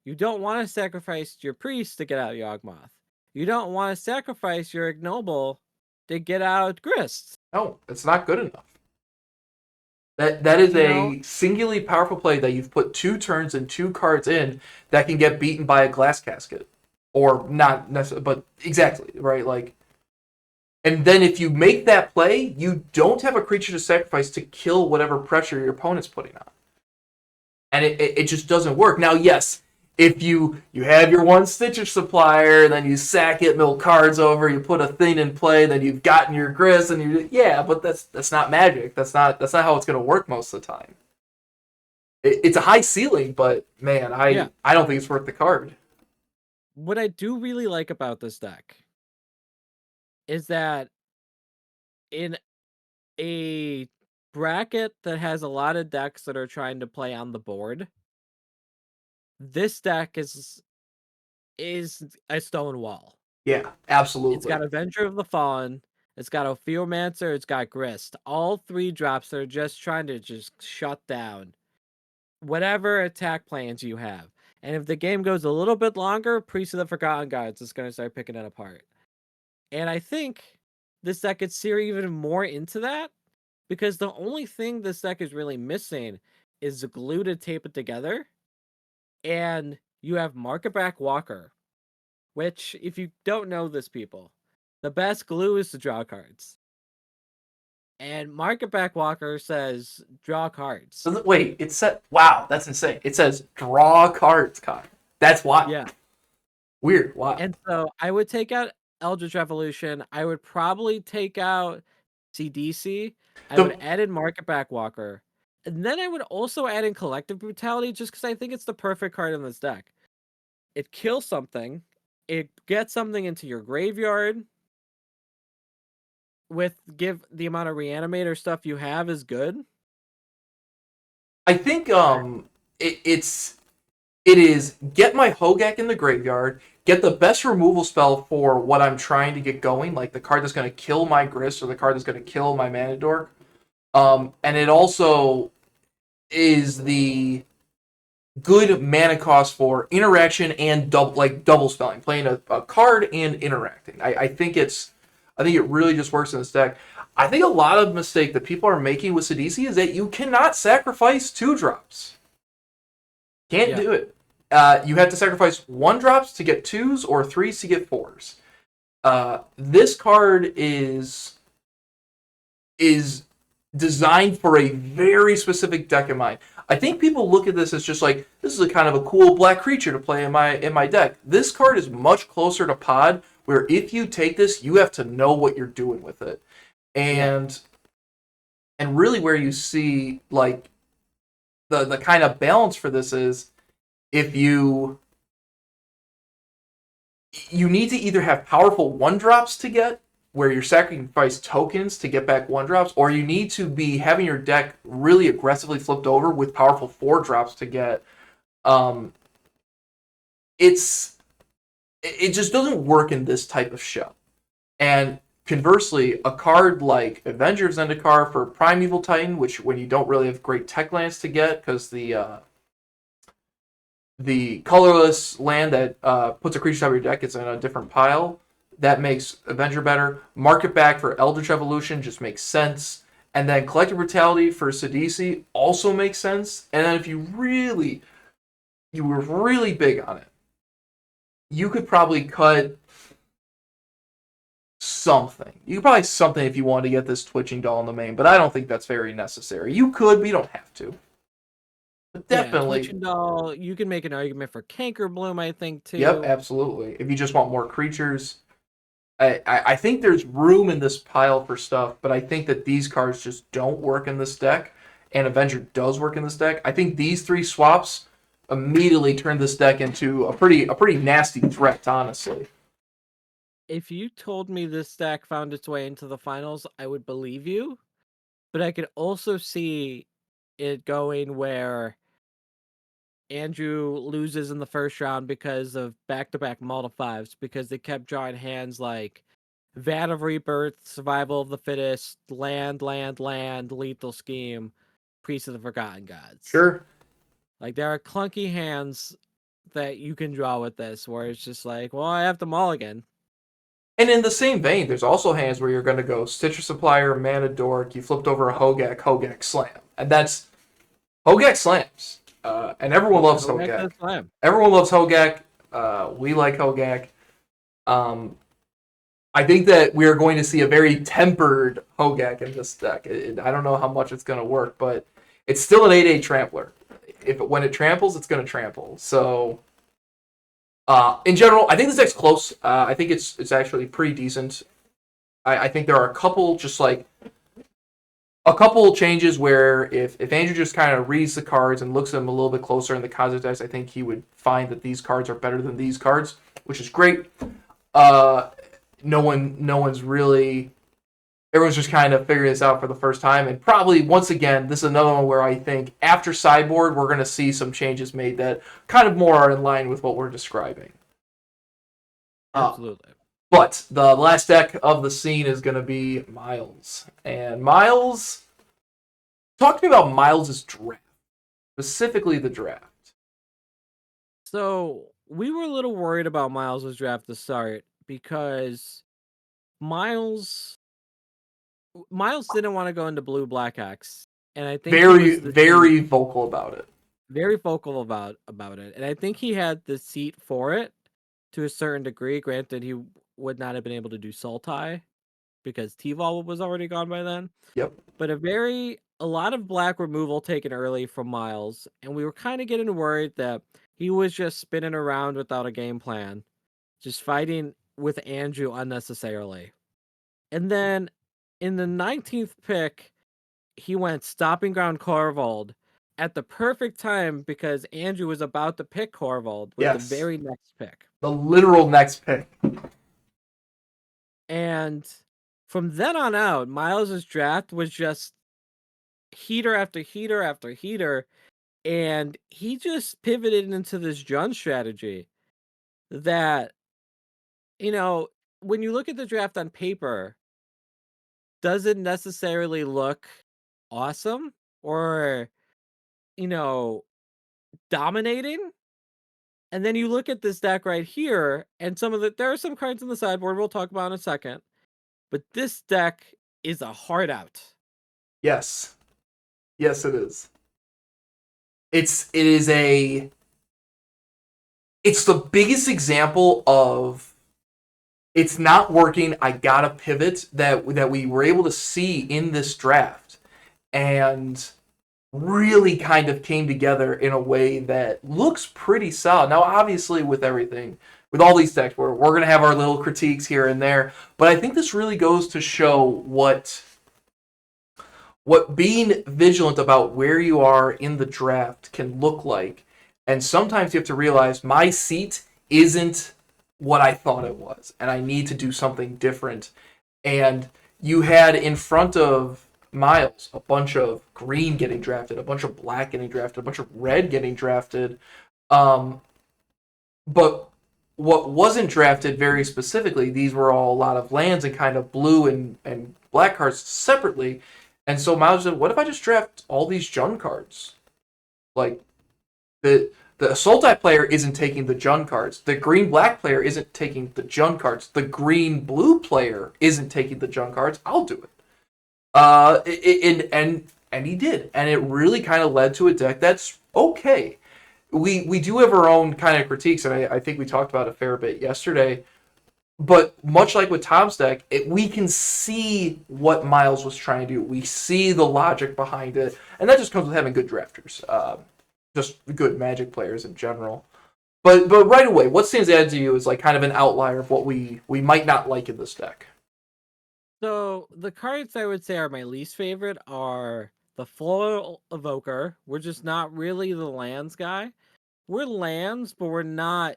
You don't want to sacrifice your Priest to get out Yawgmoth. You don't want to sacrifice your Ignoble to get out Grist. No, it's not good enough. That is a singularly powerful play that you've put 2 turns and 2 cards in that can get beaten by a glass casket. Or not necessarily, but exactly, right? Like, and then if you make that play, you don't have a creature to sacrifice to kill whatever pressure your opponent's putting on. And it just doesn't work. Now, yes, if you have your 1 Stitcher Supplier, then you sack it, mill cards over, you put a thing in play, then you've gotten your Grist, and but that's not magic. That's not how it's going to work most of the time. It's a high ceiling, but man, I don't think it's worth the card. What I do really like about this deck is that in a bracket that has a lot of decks that are trying to play on the board, this deck is a stone wall. Yeah, absolutely. It's got Avenger of the Fallen, it's got Ophiomancer, it's got Grist. All 3 drops that are just trying to just shut down whatever attack plans you have. And if the game goes a little bit longer, Priest of the Forgotten Gods is going to start picking it apart. And I think this deck could steer even more into that, because the only thing this deck is really missing is the glue to tape it together. And you have Market Back Walker, which, if you don't know this, people, the best glue is to draw cards. And Market Back Walker says, draw cards. Wait, it said, wow, that's insane. It says, draw cards, Connor. That's why. Yeah. Weird. Wow. And so I would take out Eldritch Evolution. I would probably take out CDC. I would The add in Market Backwalker. And then I would also add in Collective Brutality just because I think it's the perfect card in this deck. It kills something, it gets something into your graveyard. With give the amount of reanimator stuff you have is good. I think it is get my Hogak in the graveyard, get the best removal spell for what I'm trying to get going, like the card that's going to kill my Grist or the card that's going to kill my Manador. And it also is the good mana cost for interaction and double spelling, playing a card and interacting. I think it really just works in this deck. I think a lot of mistake that people are making with Sidisi is that you cannot sacrifice 2 drops. Can't Yeah. do it. You have to sacrifice 1 drops to get 2s or 3s to get 4s. This card is designed for a very specific deck in mind. I think people look at this as just like this is a kind of a cool black creature to play in my deck. This card is much closer to Pod, where if you take this, you have to know what you're doing with it, and and really where you see like the kind of balance for this is if you need to either have powerful 1 drops to get where you sacrifice tokens to get back 1 drops, or you need to be having your deck really aggressively flipped over with powerful 4 drops to get. Um, it just doesn't work in this type of show. And conversely, a card like Avenger of Zendikar for Primeval Titan, which when you don't really have great tech lands to get because the colorless land that puts a creature out of your deck is in a different pile. That makes Avenger better. Mark it back for Eldritch Evolution just makes sense. And then Collective Brutality for Sidisi also makes sense. And then if you were really big on it, you could probably cut something. You could probably something if you wanted to get this twitching doll in the main, but I don't think that's very necessary. You could, but you don't have to. But Yeah, definitely, Twitching Doll, you can make an argument for Canker Bloom, I think, yep, too. absolutely. If you just want more creatures, I think there's room in this pile for stuff, but I think that these cards just don't work in this deck, and Avenger does work in this deck. I think these 3 swaps immediately turn this deck into a pretty nasty threat, honestly. If you told me this deck found its way into the finals, I would believe you. But I could also see it going where Andrew loses in the first round because of back-to-back multi-fives, because they kept drawing hands like Vat of Rebirth, Survival of the Fittest, Land, Land, Land, Lethal Scheme, Priest of the Forgotten Gods. Sure. Like, there are clunky hands that you can draw with this, where it's just like, well, I have to mulligan. And in the same vein, there's also hands where you're going to go Stitcher Supplier, Mana Dork, you flipped over a Hogak, Hogak Slam. And that's Hogak slams. And everyone loves Hogak. Slam. Everyone loves Hogak. We like Hogak. Um, I think that we are going to see a very tempered Hogak in this deck. I don't know how much it's going to work, but it's still an 8/8 trampler. When it tramples, it's going to trample. So, in general, I think this deck's close. I think it's actually pretty decent. I think there are a couple changes where if Andrew just kind of reads the cards and looks at them a little bit closer in the context, I think he would find that these cards are better than these cards, which is great. No one's really. Everyone's just kind of figuring this out for the first time, and probably once again, this is another one where I think after sideboard we're going to see some changes made that kind of more are in line with what we're describing. Absolutely. But the last deck of the scene is going to be Miles, and Miles. Talk to me about Miles' draft, specifically the draft. So we were a little worried about Miles' draft to start because Miles didn't want to go into blue black X, and I think he Very, was the seat, very vocal about it. very vocal about it, and I think he had the seat for it to a certain degree. Granted, he would not have been able to do Sultai because T-Vol was already gone by then. Yep. But a lot of black removal taken early from Miles, and we were kind of getting worried that he was just spinning around without a game plan. just fighting with Andrew unnecessarily. And then in the 19th pick, he went stopping ground Corvold at the perfect time because Andrew was about to pick Corvold with the Yes. very next pick. The literal next pick. And from then on out, Miles's draft was just heater after heater after heater. And he just pivoted into this Jun strategy that, you know, when you look at the draft on paper, doesn't necessarily look awesome or, you know, dominating. And then you look at this deck right here, and there are some cards in the sideboard we'll talk about in a second, but this deck is a hard out. Yes. Yes, it is. It's the biggest example of it's not working, I gotta pivot that we were able to see in this draft. And really kind of came together in a way that looks pretty solid. Now, obviously, with everything, with all these decks, we're going to have our little critiques here and there, but I think this really goes to show what being vigilant about where you are in the draft can look like. And sometimes you have to realize my seat isn't what I thought it was, and I need to do something different. And you had in front of Miles a bunch of green getting drafted, a bunch of black getting drafted, a bunch of red getting drafted. But what wasn't drafted very specifically, these were all a lot of lands and kind of blue and black cards separately. And so Miles said, what if I just draft all these Jun cards? Like, the Sultai player isn't taking the Jun cards. The green-black player isn't taking the Jun cards. The green-blue player isn't taking the Jun cards. I'll do it. And he did. And it really kind of led to a deck that's okay. We do have our own kind of critiques, and I think we talked about a fair bit yesterday. But much like with Tom's deck, we can see what Miles was trying to do. We see the logic behind it, and that just comes with having good drafters, just good Magic players in general. But right away, what stands out to you is like kind of an outlier of what we might not like in this deck. So the cards I would say are my least favorite are the Floral Evoker. We're just not really the lands guy. We're lands, but we're not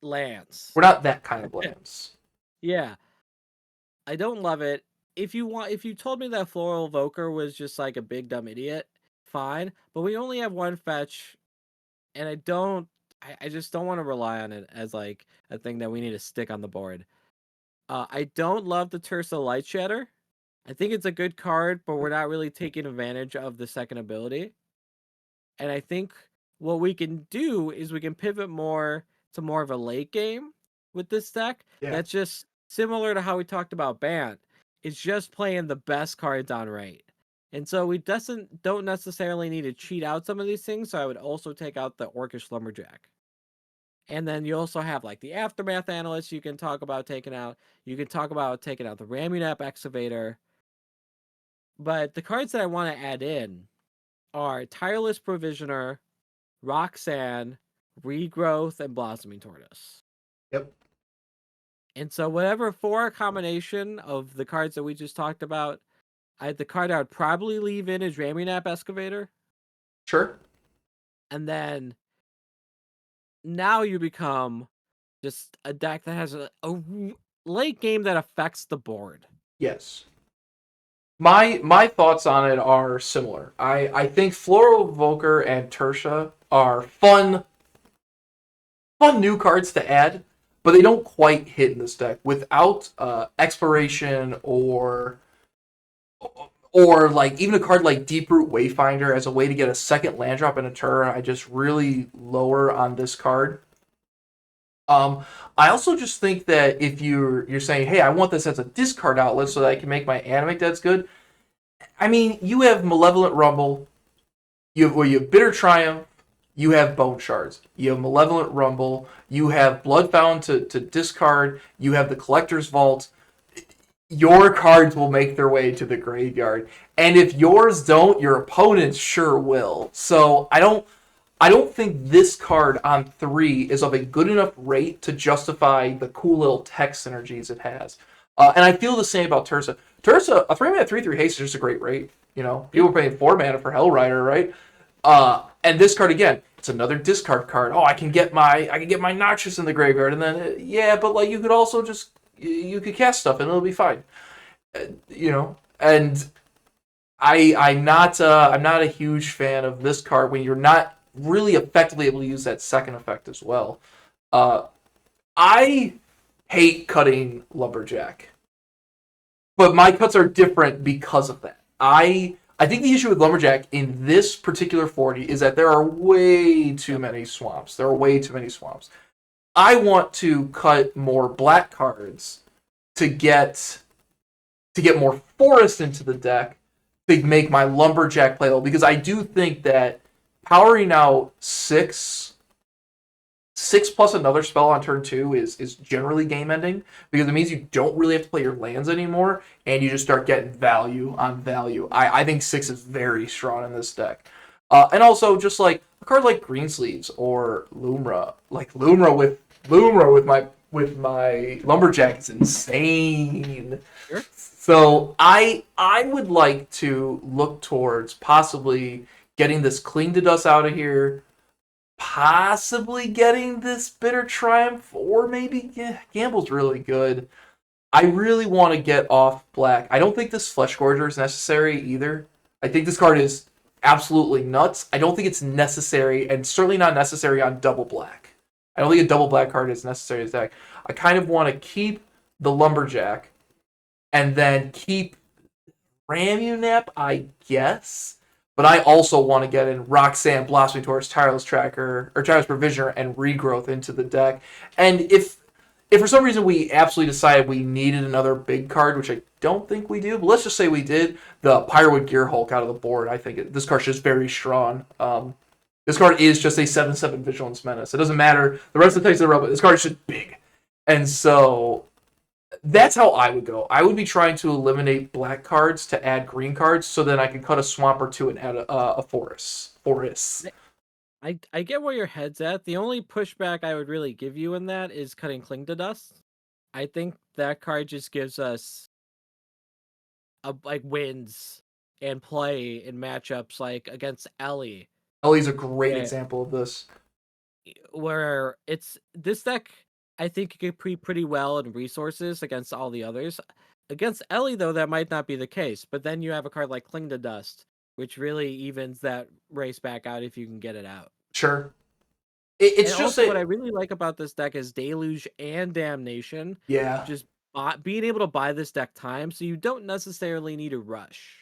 lands. We're not that kind of lands. Yeah. I don't love it. If you told me that Floral Evoker was just like a big dumb idiot, fine. But we only have one fetch, and I just don't want to rely on it as like a thing that we need to stick on the board. I don't love the Tersa Light Shatter. I think it's a good card, but we're not really taking advantage of the second ability. And I think what we can do is we can pivot more to more of a late game with this deck. Yeah. That's just similar to how we talked about Bant. It's just playing the best cards on right. And so we don't necessarily need to cheat out some of these things. So I would also take out the Orcish Lumberjack. And then you also have like the Aftermath Analyst you can talk about taking out. You can talk about taking out the Ramunap Excavator. But the cards that I want to add in are Tireless Provisioner, Roxanne, Regrowth, and Blossoming Tortoise. Yep. And so whatever four combination of the cards that we just talked about, the card I would probably leave in is Ramunap Excavator. Sure. And then now you become just a deck that has a late game that affects the board. Yes. My thoughts on it are similar. I think Floral Evoker and Tertia are fun new cards to add, but they don't quite hit in this deck without Exploration or like even a card like Deeproot Wayfinder as a way to get a second land drop in a turn. I just really lower on this card. I also just think that if you're saying, hey, I want this as a discard outlet so that I can make my Animate Deads good. I mean, you have Malevolent Rumble, you have Bitter Triumph, you have Bone Shards, you have Malevolent Rumble, you have Bloodbound to discard, you have the Collector's Vault. Your cards will make their way to the graveyard, and if yours don't, your opponents sure will. So I I don't think this card on 3 is of a good enough rate to justify the cool little tech synergies it has. And I feel the same about Tursa. Tursa, a 3-mana 3/3 haste is just a great rate. People are paying 4 mana for Hellrider, right? And this card again, it's another discard card. Oh, I can get my Noxious in the graveyard, and then yeah, but like you could also just you could cast stuff and it'll be fine. And I'm not a huge fan of this card when you're not really effectively able to use that second effect as well. I hate cutting Lumberjack, but my cuts are different because of that. I think the issue with Lumberjack in this particular 40 is that there are way too many swamps. There are way too many swamps. I want to cut more black cards to get more forest into the deck to make my Lumberjack playable, because I do think that powering out six plus another spell on turn 2 is generally game ending, because it means you don't really have to play your lands anymore and you just start getting value on value. I think 6 is very strong in this deck. And also just like a card like Greensleeves or Lumra, like Lumra with my Lumberjack is insane. Sure. So I would like to look towards possibly getting this Cling to Dust out of here, possibly getting this Bitter Triumph, or maybe Gamble's really good. I really want to get off black. I don't think this Flesh Gorger is necessary either. I think this card is absolutely nuts. I don't think it's necessary, and certainly not necessary on double black. I don't think a double black card is necessary in this deck. I kind of want to keep the Lumberjack and then keep Ramunap, I guess. But I also want to get in Roxanne, Blossoming Torch, Tireless Tracker, or Tireless Provisioner, and Regrowth into the deck. And if for some reason we absolutely decided we needed another big card, which I don't think we do, but let's just say we did, the Pyrowood Gearhulk out of the board, I think this card's just very strong. This card is just a 7/7 Vigilance Menace. It doesn't matter the rest of the text in the row, but this card is just big. And so that's how I would go. I would be trying to eliminate black cards to add green cards, so then I can cut a swamp or two and add a forest. I get where your head's at. The only pushback I would really give you in that is cutting Cling to Dust. I think that card just gives us wins and play in matchups like against Ellie. Ellie's a great example of this. Where it's this deck, I think it could pretty well in resources against all the others. Against Ellie, though, that might not be the case. But then you have a card like Cling to Dust, which really evens that race back out if you can get it out. Sure. It's and just also what I really like about this deck is Deluge and Damnation. Yeah. Just being able to buy this deck time, so you don't necessarily need to rush.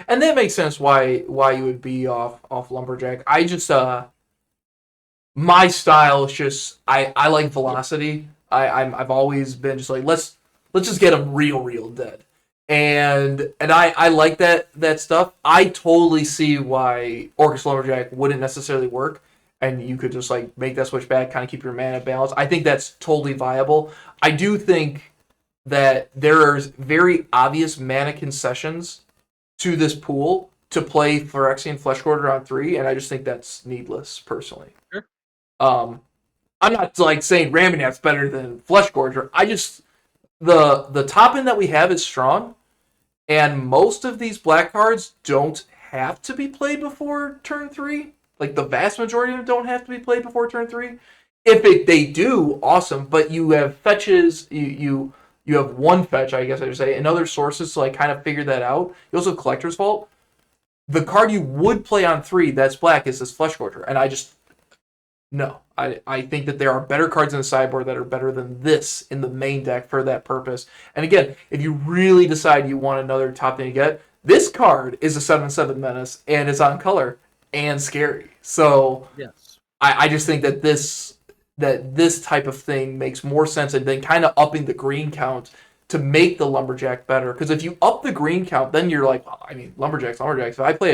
And that makes sense why you would be off Lumberjack. I just my style is just I like velocity. I've always been just like let's just get them real dead. And I like that stuff. I totally see why Orcus Lumberjack wouldn't necessarily work, and you could just like make that switch back, kind of keep your mana balance. I think that's totally viable. I do think that there's very obvious mana concessions to this pool to play Phyrexian Flesh Gorger on 3, and I just think that's needless, personally. Sure. I'm not like saying Ramunap's better than Flesh Gorger. I just the top end that we have is strong, and most of these black cards don't have to be played before turn 3. Like the vast majority of them don't have to be played before turn 3. If they do, awesome. But you have fetches, you have one fetch, I guess I should say, and other sources to like kind of figure that out. You also have Collector's Vault. The card you would play on 3 that's black is this Flesh Gorger, and I think that there are better cards in the sideboard that are better than this in the main deck for that purpose. And again, if you really decide you want another top thing to get, this card is a 7/7 Menace, and it's on color and scary. So yes, I just think that this type of thing makes more sense than kind of upping the green count to make the Lumberjack better. Because if you up the green count, then you're like, well, I mean, Lumberjacks. If I play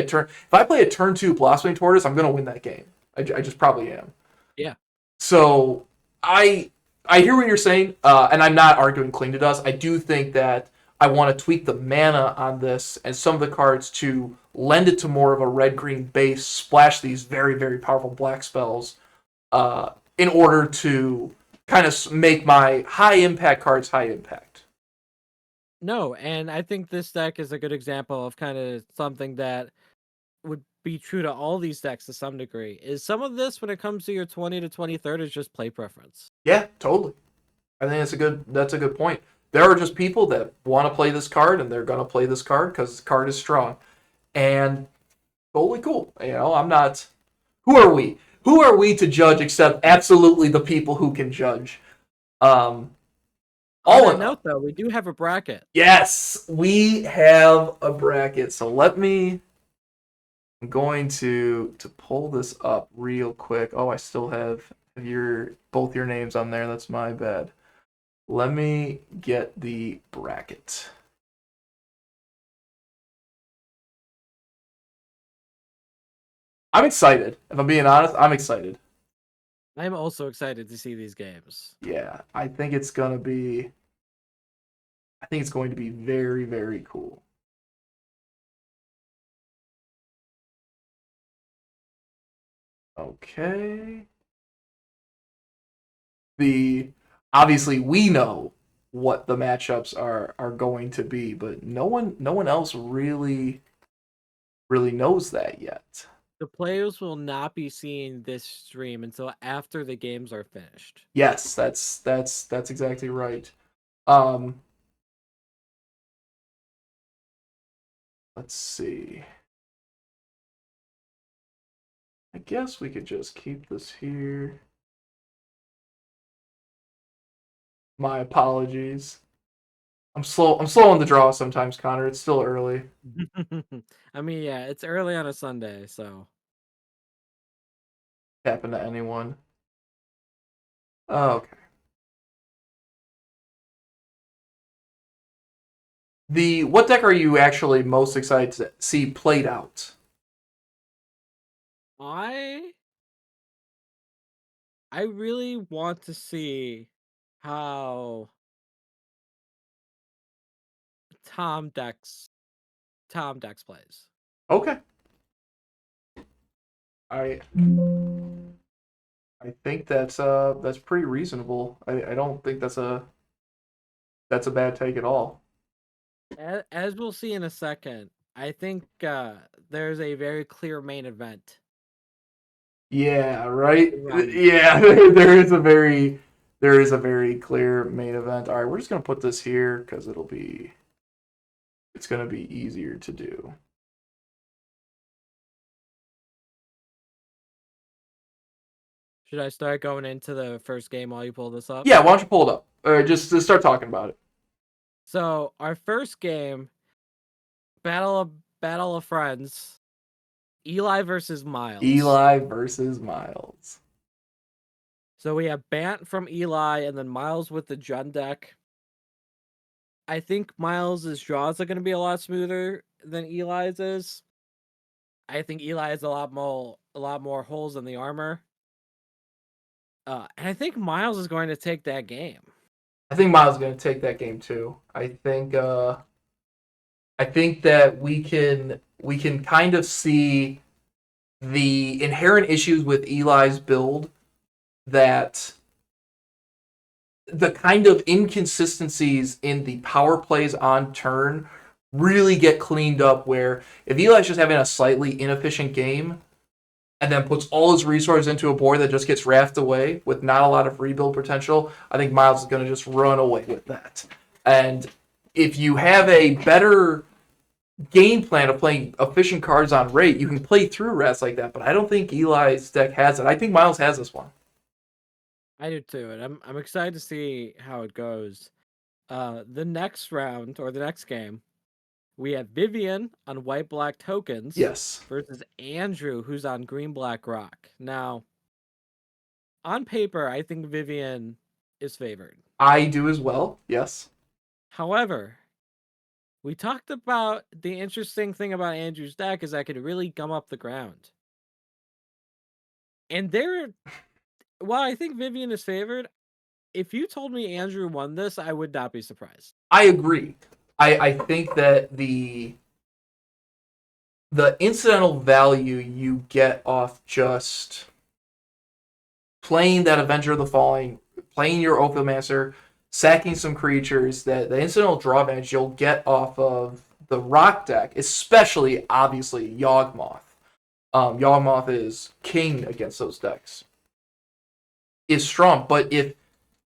a turn 2 Blossoming Tortoise, I'm gonna win that game. I just probably am. Yeah. So I hear what you're saying, and I'm not arguing Cling to Dust. I do think that I want to tweak the mana on this and some of the cards to lend it to more of a red-green base, splash these very, very powerful black spells in order to kind of make my high-impact cards high-impact. No, and I think this deck is a good example of kind of something that would be true to all these decks to some degree. Is some of this, when it comes to your 20 to 23rd, is just play preference. Yeah, totally. I think that's a good point. There are just people that want to play this card and they're going to play this card because the card is strong. And totally cool. I'm not. Who are we? Who are we to judge except absolutely the people who can judge? On All that in all, note, though, we do have a bracket. yes, we have a bracket. So I'm going to pull this up real quick. Oh, I still have both your names on there. That's my bad. Let me get the bracket. I'm excited. If I'm being honest, I'm excited. I'm also excited to see these games. Yeah, I think it's going to be very, very cool. Okay. Obviously we know what the matchups are going to be, but no one else really knows that yet. The players will not be seeing this stream until after the games are finished. Yes, that's exactly right. Um let's see. I guess we could just keep this here. My apologies. I'm slow on the draw sometimes, Connor. It's still early. I mean, yeah, it's early on a Sunday, so. Happen to anyone. Oh, okay. What deck are you actually most excited to see played out? I really want to see how Tom Dex plays. Okay. I I think that's pretty reasonable. I don't think that's a bad take at all. As we'll see in a second, I think there's a very clear main event. Yeah, right? Run. Yeah, there is a very clear main event. All right, we're just going to put this here cuz it's going to be easier to do. Should I start going into the first game while you pull this up? Yeah, why don't you pull it up? Just start talking about it. So our first game, Battle of Friends, Eli versus Miles. Eli versus Miles. So we have Bant from Eli and then Miles with the Jund deck. I think Miles' draws are going to be a lot smoother than Eli's is. I think Eli has a lot more holes in the armor. And I think Miles is going to take that game. I think Miles is going to take that game too. I think that we can kind of see the inherent issues with Eli's build, that the kind of inconsistencies in the power plays on turn really get cleaned up, where if Eli's just having a slightly inefficient game and then puts all his resources into a board that just gets rafted away with not a lot of rebuild potential, I think Miles is going to just run away with that. And if you have a better game plan of playing efficient cards on rate, you can play through rats like that. But I don't think Eli's deck has it. I think Miles has this one. I do too, and I'm excited to see how it goes. The next round or the next game, we have Vivian on white black tokens. Yes. Versus Andrew, who's on green black rock. Now, on paper, I think Vivian is favored. I do as well. Yes. However, we talked about the interesting thing about Andrew's deck is that could really gum up the ground. And while I think Vivian is favored, if you told me Andrew won this, I would not be surprised. I agree. I think that the incidental value you get off just playing that Avenger of the Falling, playing your Ophiomancer, sacking some creatures, that the incidental draw advantage you'll get off of the rock deck, especially obviously Yawgmoth. Yawgmoth is king against those decks. Is strong, but if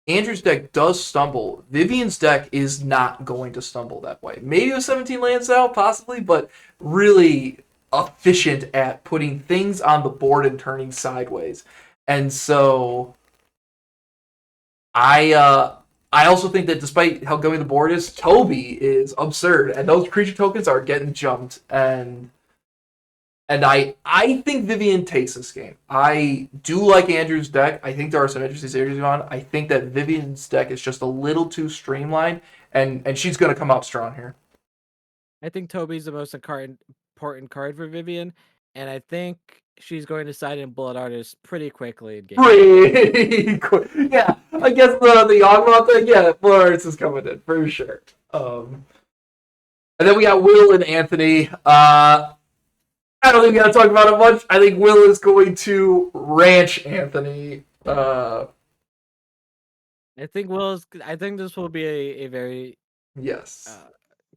Andrew's deck does stumble, Vivian's deck is not going to stumble that way. Maybe with 17 lands out, possibly, but really efficient at putting things on the board and turning sideways. And so I also think that despite how going the board is, Toby is absurd, and those creature tokens are getting jumped, and I think Vivian takes this game. I do like Andrew's deck. I think there are some interesting series on. I think that Vivian's deck is just a little too streamlined, and she's going to come out strong here. I think Toby's the most important card for Vivian, and I think she's going to side in Blood Artist pretty quickly in game. Pretty quick. Yeah, I guess the Yawgmoth thing, yeah, Blood Artist is coming in, for sure. And then we got Will and Anthony. I don't think we got to talk about it much. I think Will is going to ranch Anthony. I think this will be a very Yes.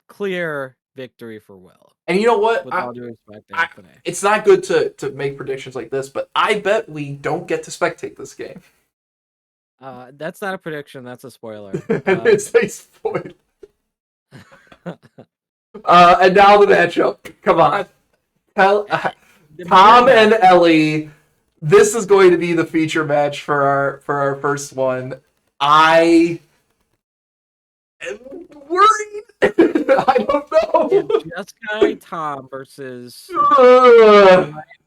clear victory for Will. And you know what? With all due respect, Anthony. It's not good to make predictions like this, but I bet we don't get to spectate this game. That's not a prediction. That's a spoiler. It's a spoiler. And now the matchup. Come on. Tom and Ellie. This is going to be the feature match for our first one. I am worried. I don't know. Jessica Tom versus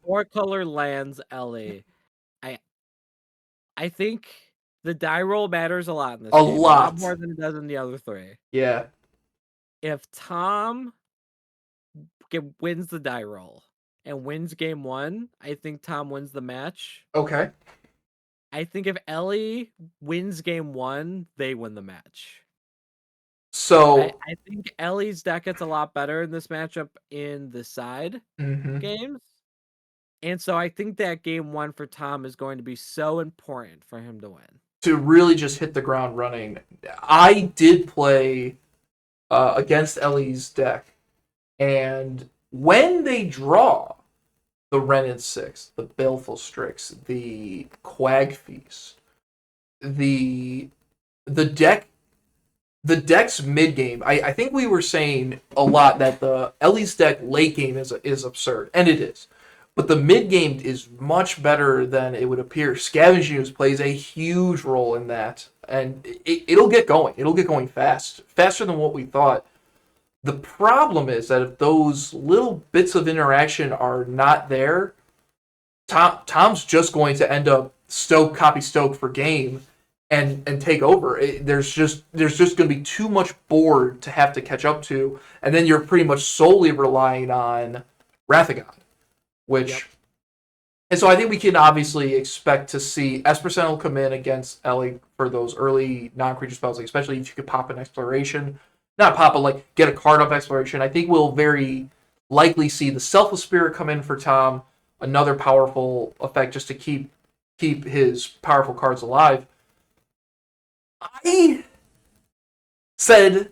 four color lands Ellie. I think the die roll matters a lot in this game. A lot more than it does in the other three. Yeah. If Tom wins the die roll and wins game one, I think Tom wins the match. Okay. I think if Ellie wins game one, they win the match. So I think Ellie's deck gets a lot better in this matchup in the side games. And so I think that game one for Tom is going to be so important for him to win. To really just hit the ground running. I did play against Ellie's deck. And when they draw the Renin 6, the Baleful Strix, the Quag Feast, the deck's mid game, I think we were saying a lot that the Ellie's deck late game is absurd, and it is. But the mid game is much better than it would appear. Scavenging Ooze plays a huge role in that, and it'll get going. It'll get going faster than what we thought. The problem is that if those little bits of interaction are not there, Tom's just going to end up copy stoke for game and take over. There's just going to be too much board to have to catch up to, and then you're pretty much solely relying on Wrath of God, which. Yep. And so I think we can obviously expect to see Esper Sentinel come in against Ellie for those early non-creature spells, like especially if you could pop an Exploration. Not pop, but like get a card off Exploration. I think we'll very likely see the Selfless Spirit come in for Tom, another powerful effect just to keep his powerful cards alive. I said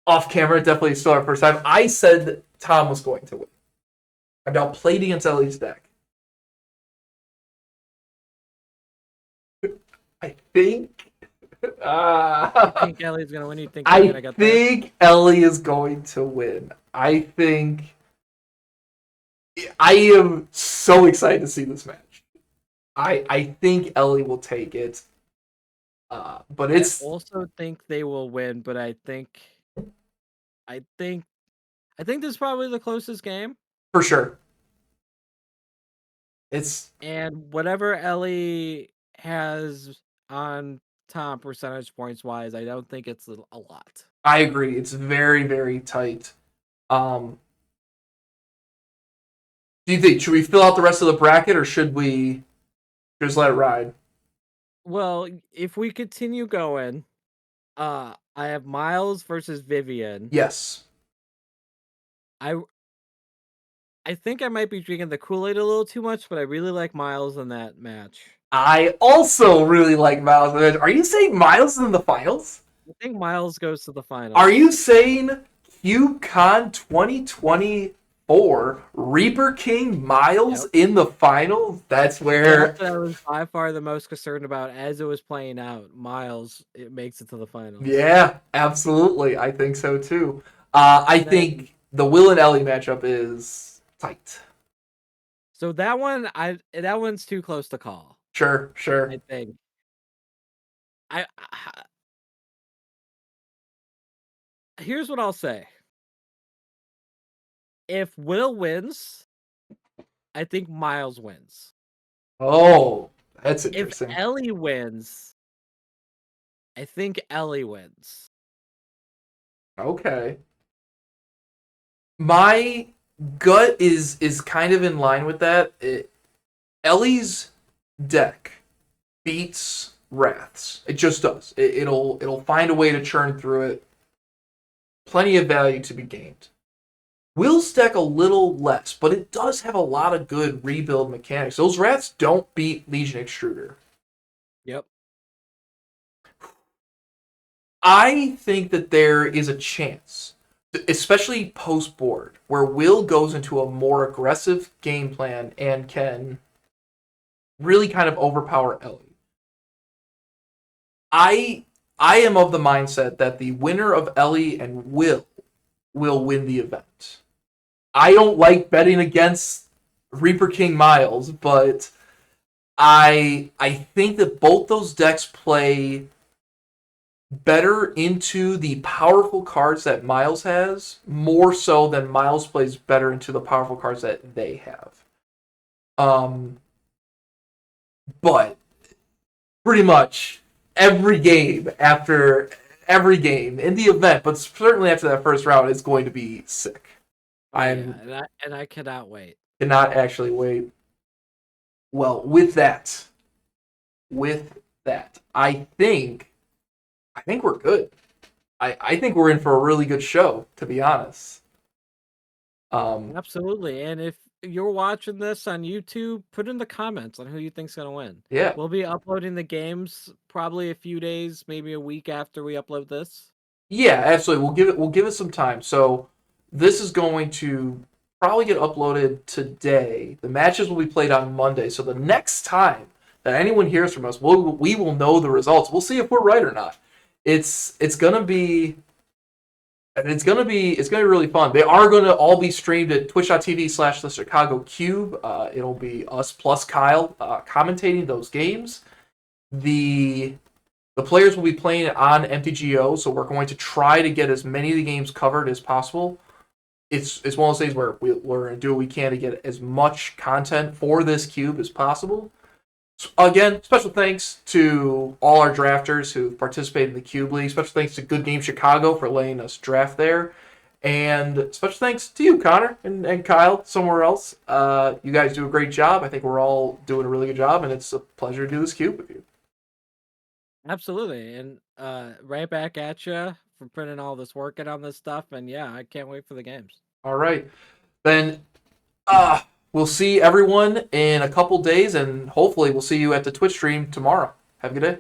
off camera, definitely still our first time, I said Tom was going to win. I've now played against Ellie's deck. I think Ellie's gonna win. You think Ellie is going to win. I think I am so excited to see this match. I think Ellie will take it. But I also think they will win, but I think this is probably the closest game. For sure. And whatever Ellie has on Tom percentage points wise, I don't think it's a lot. I agree. It's very, very tight. Do you think should we fill out the rest of the bracket or should we just let it ride? Well, if we continue going, I have Miles versus Vivian. Yes. I think I might be drinking the Kool-Aid a little too much, but I really like Miles in that match. I also really like Miles. Are you saying Miles is in the finals? I think Miles goes to the Are you finals. saying QCon 2024 Reaper King Miles Yep. in the finals? That's The where outfit I was by far the most concerned about as it was playing out, Miles, it makes it to the finals. yeah, absolutely. I think so too. I And then think the Will and Ellie matchup is tight. so that one's too close to call, Sure, sure. I think. I here's what I'll say. If Will wins, I think Miles wins. Oh, that's If interesting. Ellie wins, I think Ellie wins. Okay. My gut is kind of in line with that. Ellie's deck beats Wrath's. It just does. It'll find a way to churn through it. Plenty of value to be gained. Will's deck a little less, but it does have a lot of good rebuild mechanics. Those Wraths don't beat Legion Extruder. Yep. I think that there is a chance, especially post board, where Will goes into a more aggressive game plan and can really kind of overpower Ellie. I I am of the mindset that the winner of Ellie and will win the event. I don't like betting against Reaper King Miles, but I think that both those decks play better into the powerful cards that Miles has, more so than Miles plays better into the powerful cards that they have. Um, but pretty much every game in the event, but certainly after that first round, it's going to be sick. Oh yeah, I'm and I cannot wait. cannot actually wait. Well, with that, I think we're good. I think we're in for a really good show, to be honest. Absolutely. And if you're watching this on YouTube, put in the comments on who you think's gonna win. Yeah, We'll be uploading the games probably a few days, maybe a week after we upload this. yeah, absolutely. We'll give it some time. So this is going to probably get uploaded today. The matches will be played on Monday. So the next time that anyone hears from us, we will know the results. We'll see if we're right or not. It's gonna be it's gonna be really fun. They are gonna all be streamed at twitch.tv/the Chicago Cube. It'll be us plus Kyle commentating those games. The the players will be playing on MTGO, so we're going to try to get as many of the games covered as possible. It's one of those days where we're going to do what we can to get as much content for this cube as possible. So again, special thanks to all our drafters who participated in the Cube League. Special thanks to Good Game Chicago for letting us draft there. And special thanks to you, Connor, and Kyle, somewhere else. You guys do a great job. I think we're all doing a really good job, and it's a pleasure to do this cube with you. Absolutely. And right back at you for putting all this work in on this stuff. And yeah, I can't wait for the games. All right. Then we'll see everyone in a couple days, and hopefully we'll see you at the Twitch stream tomorrow. Have a good day.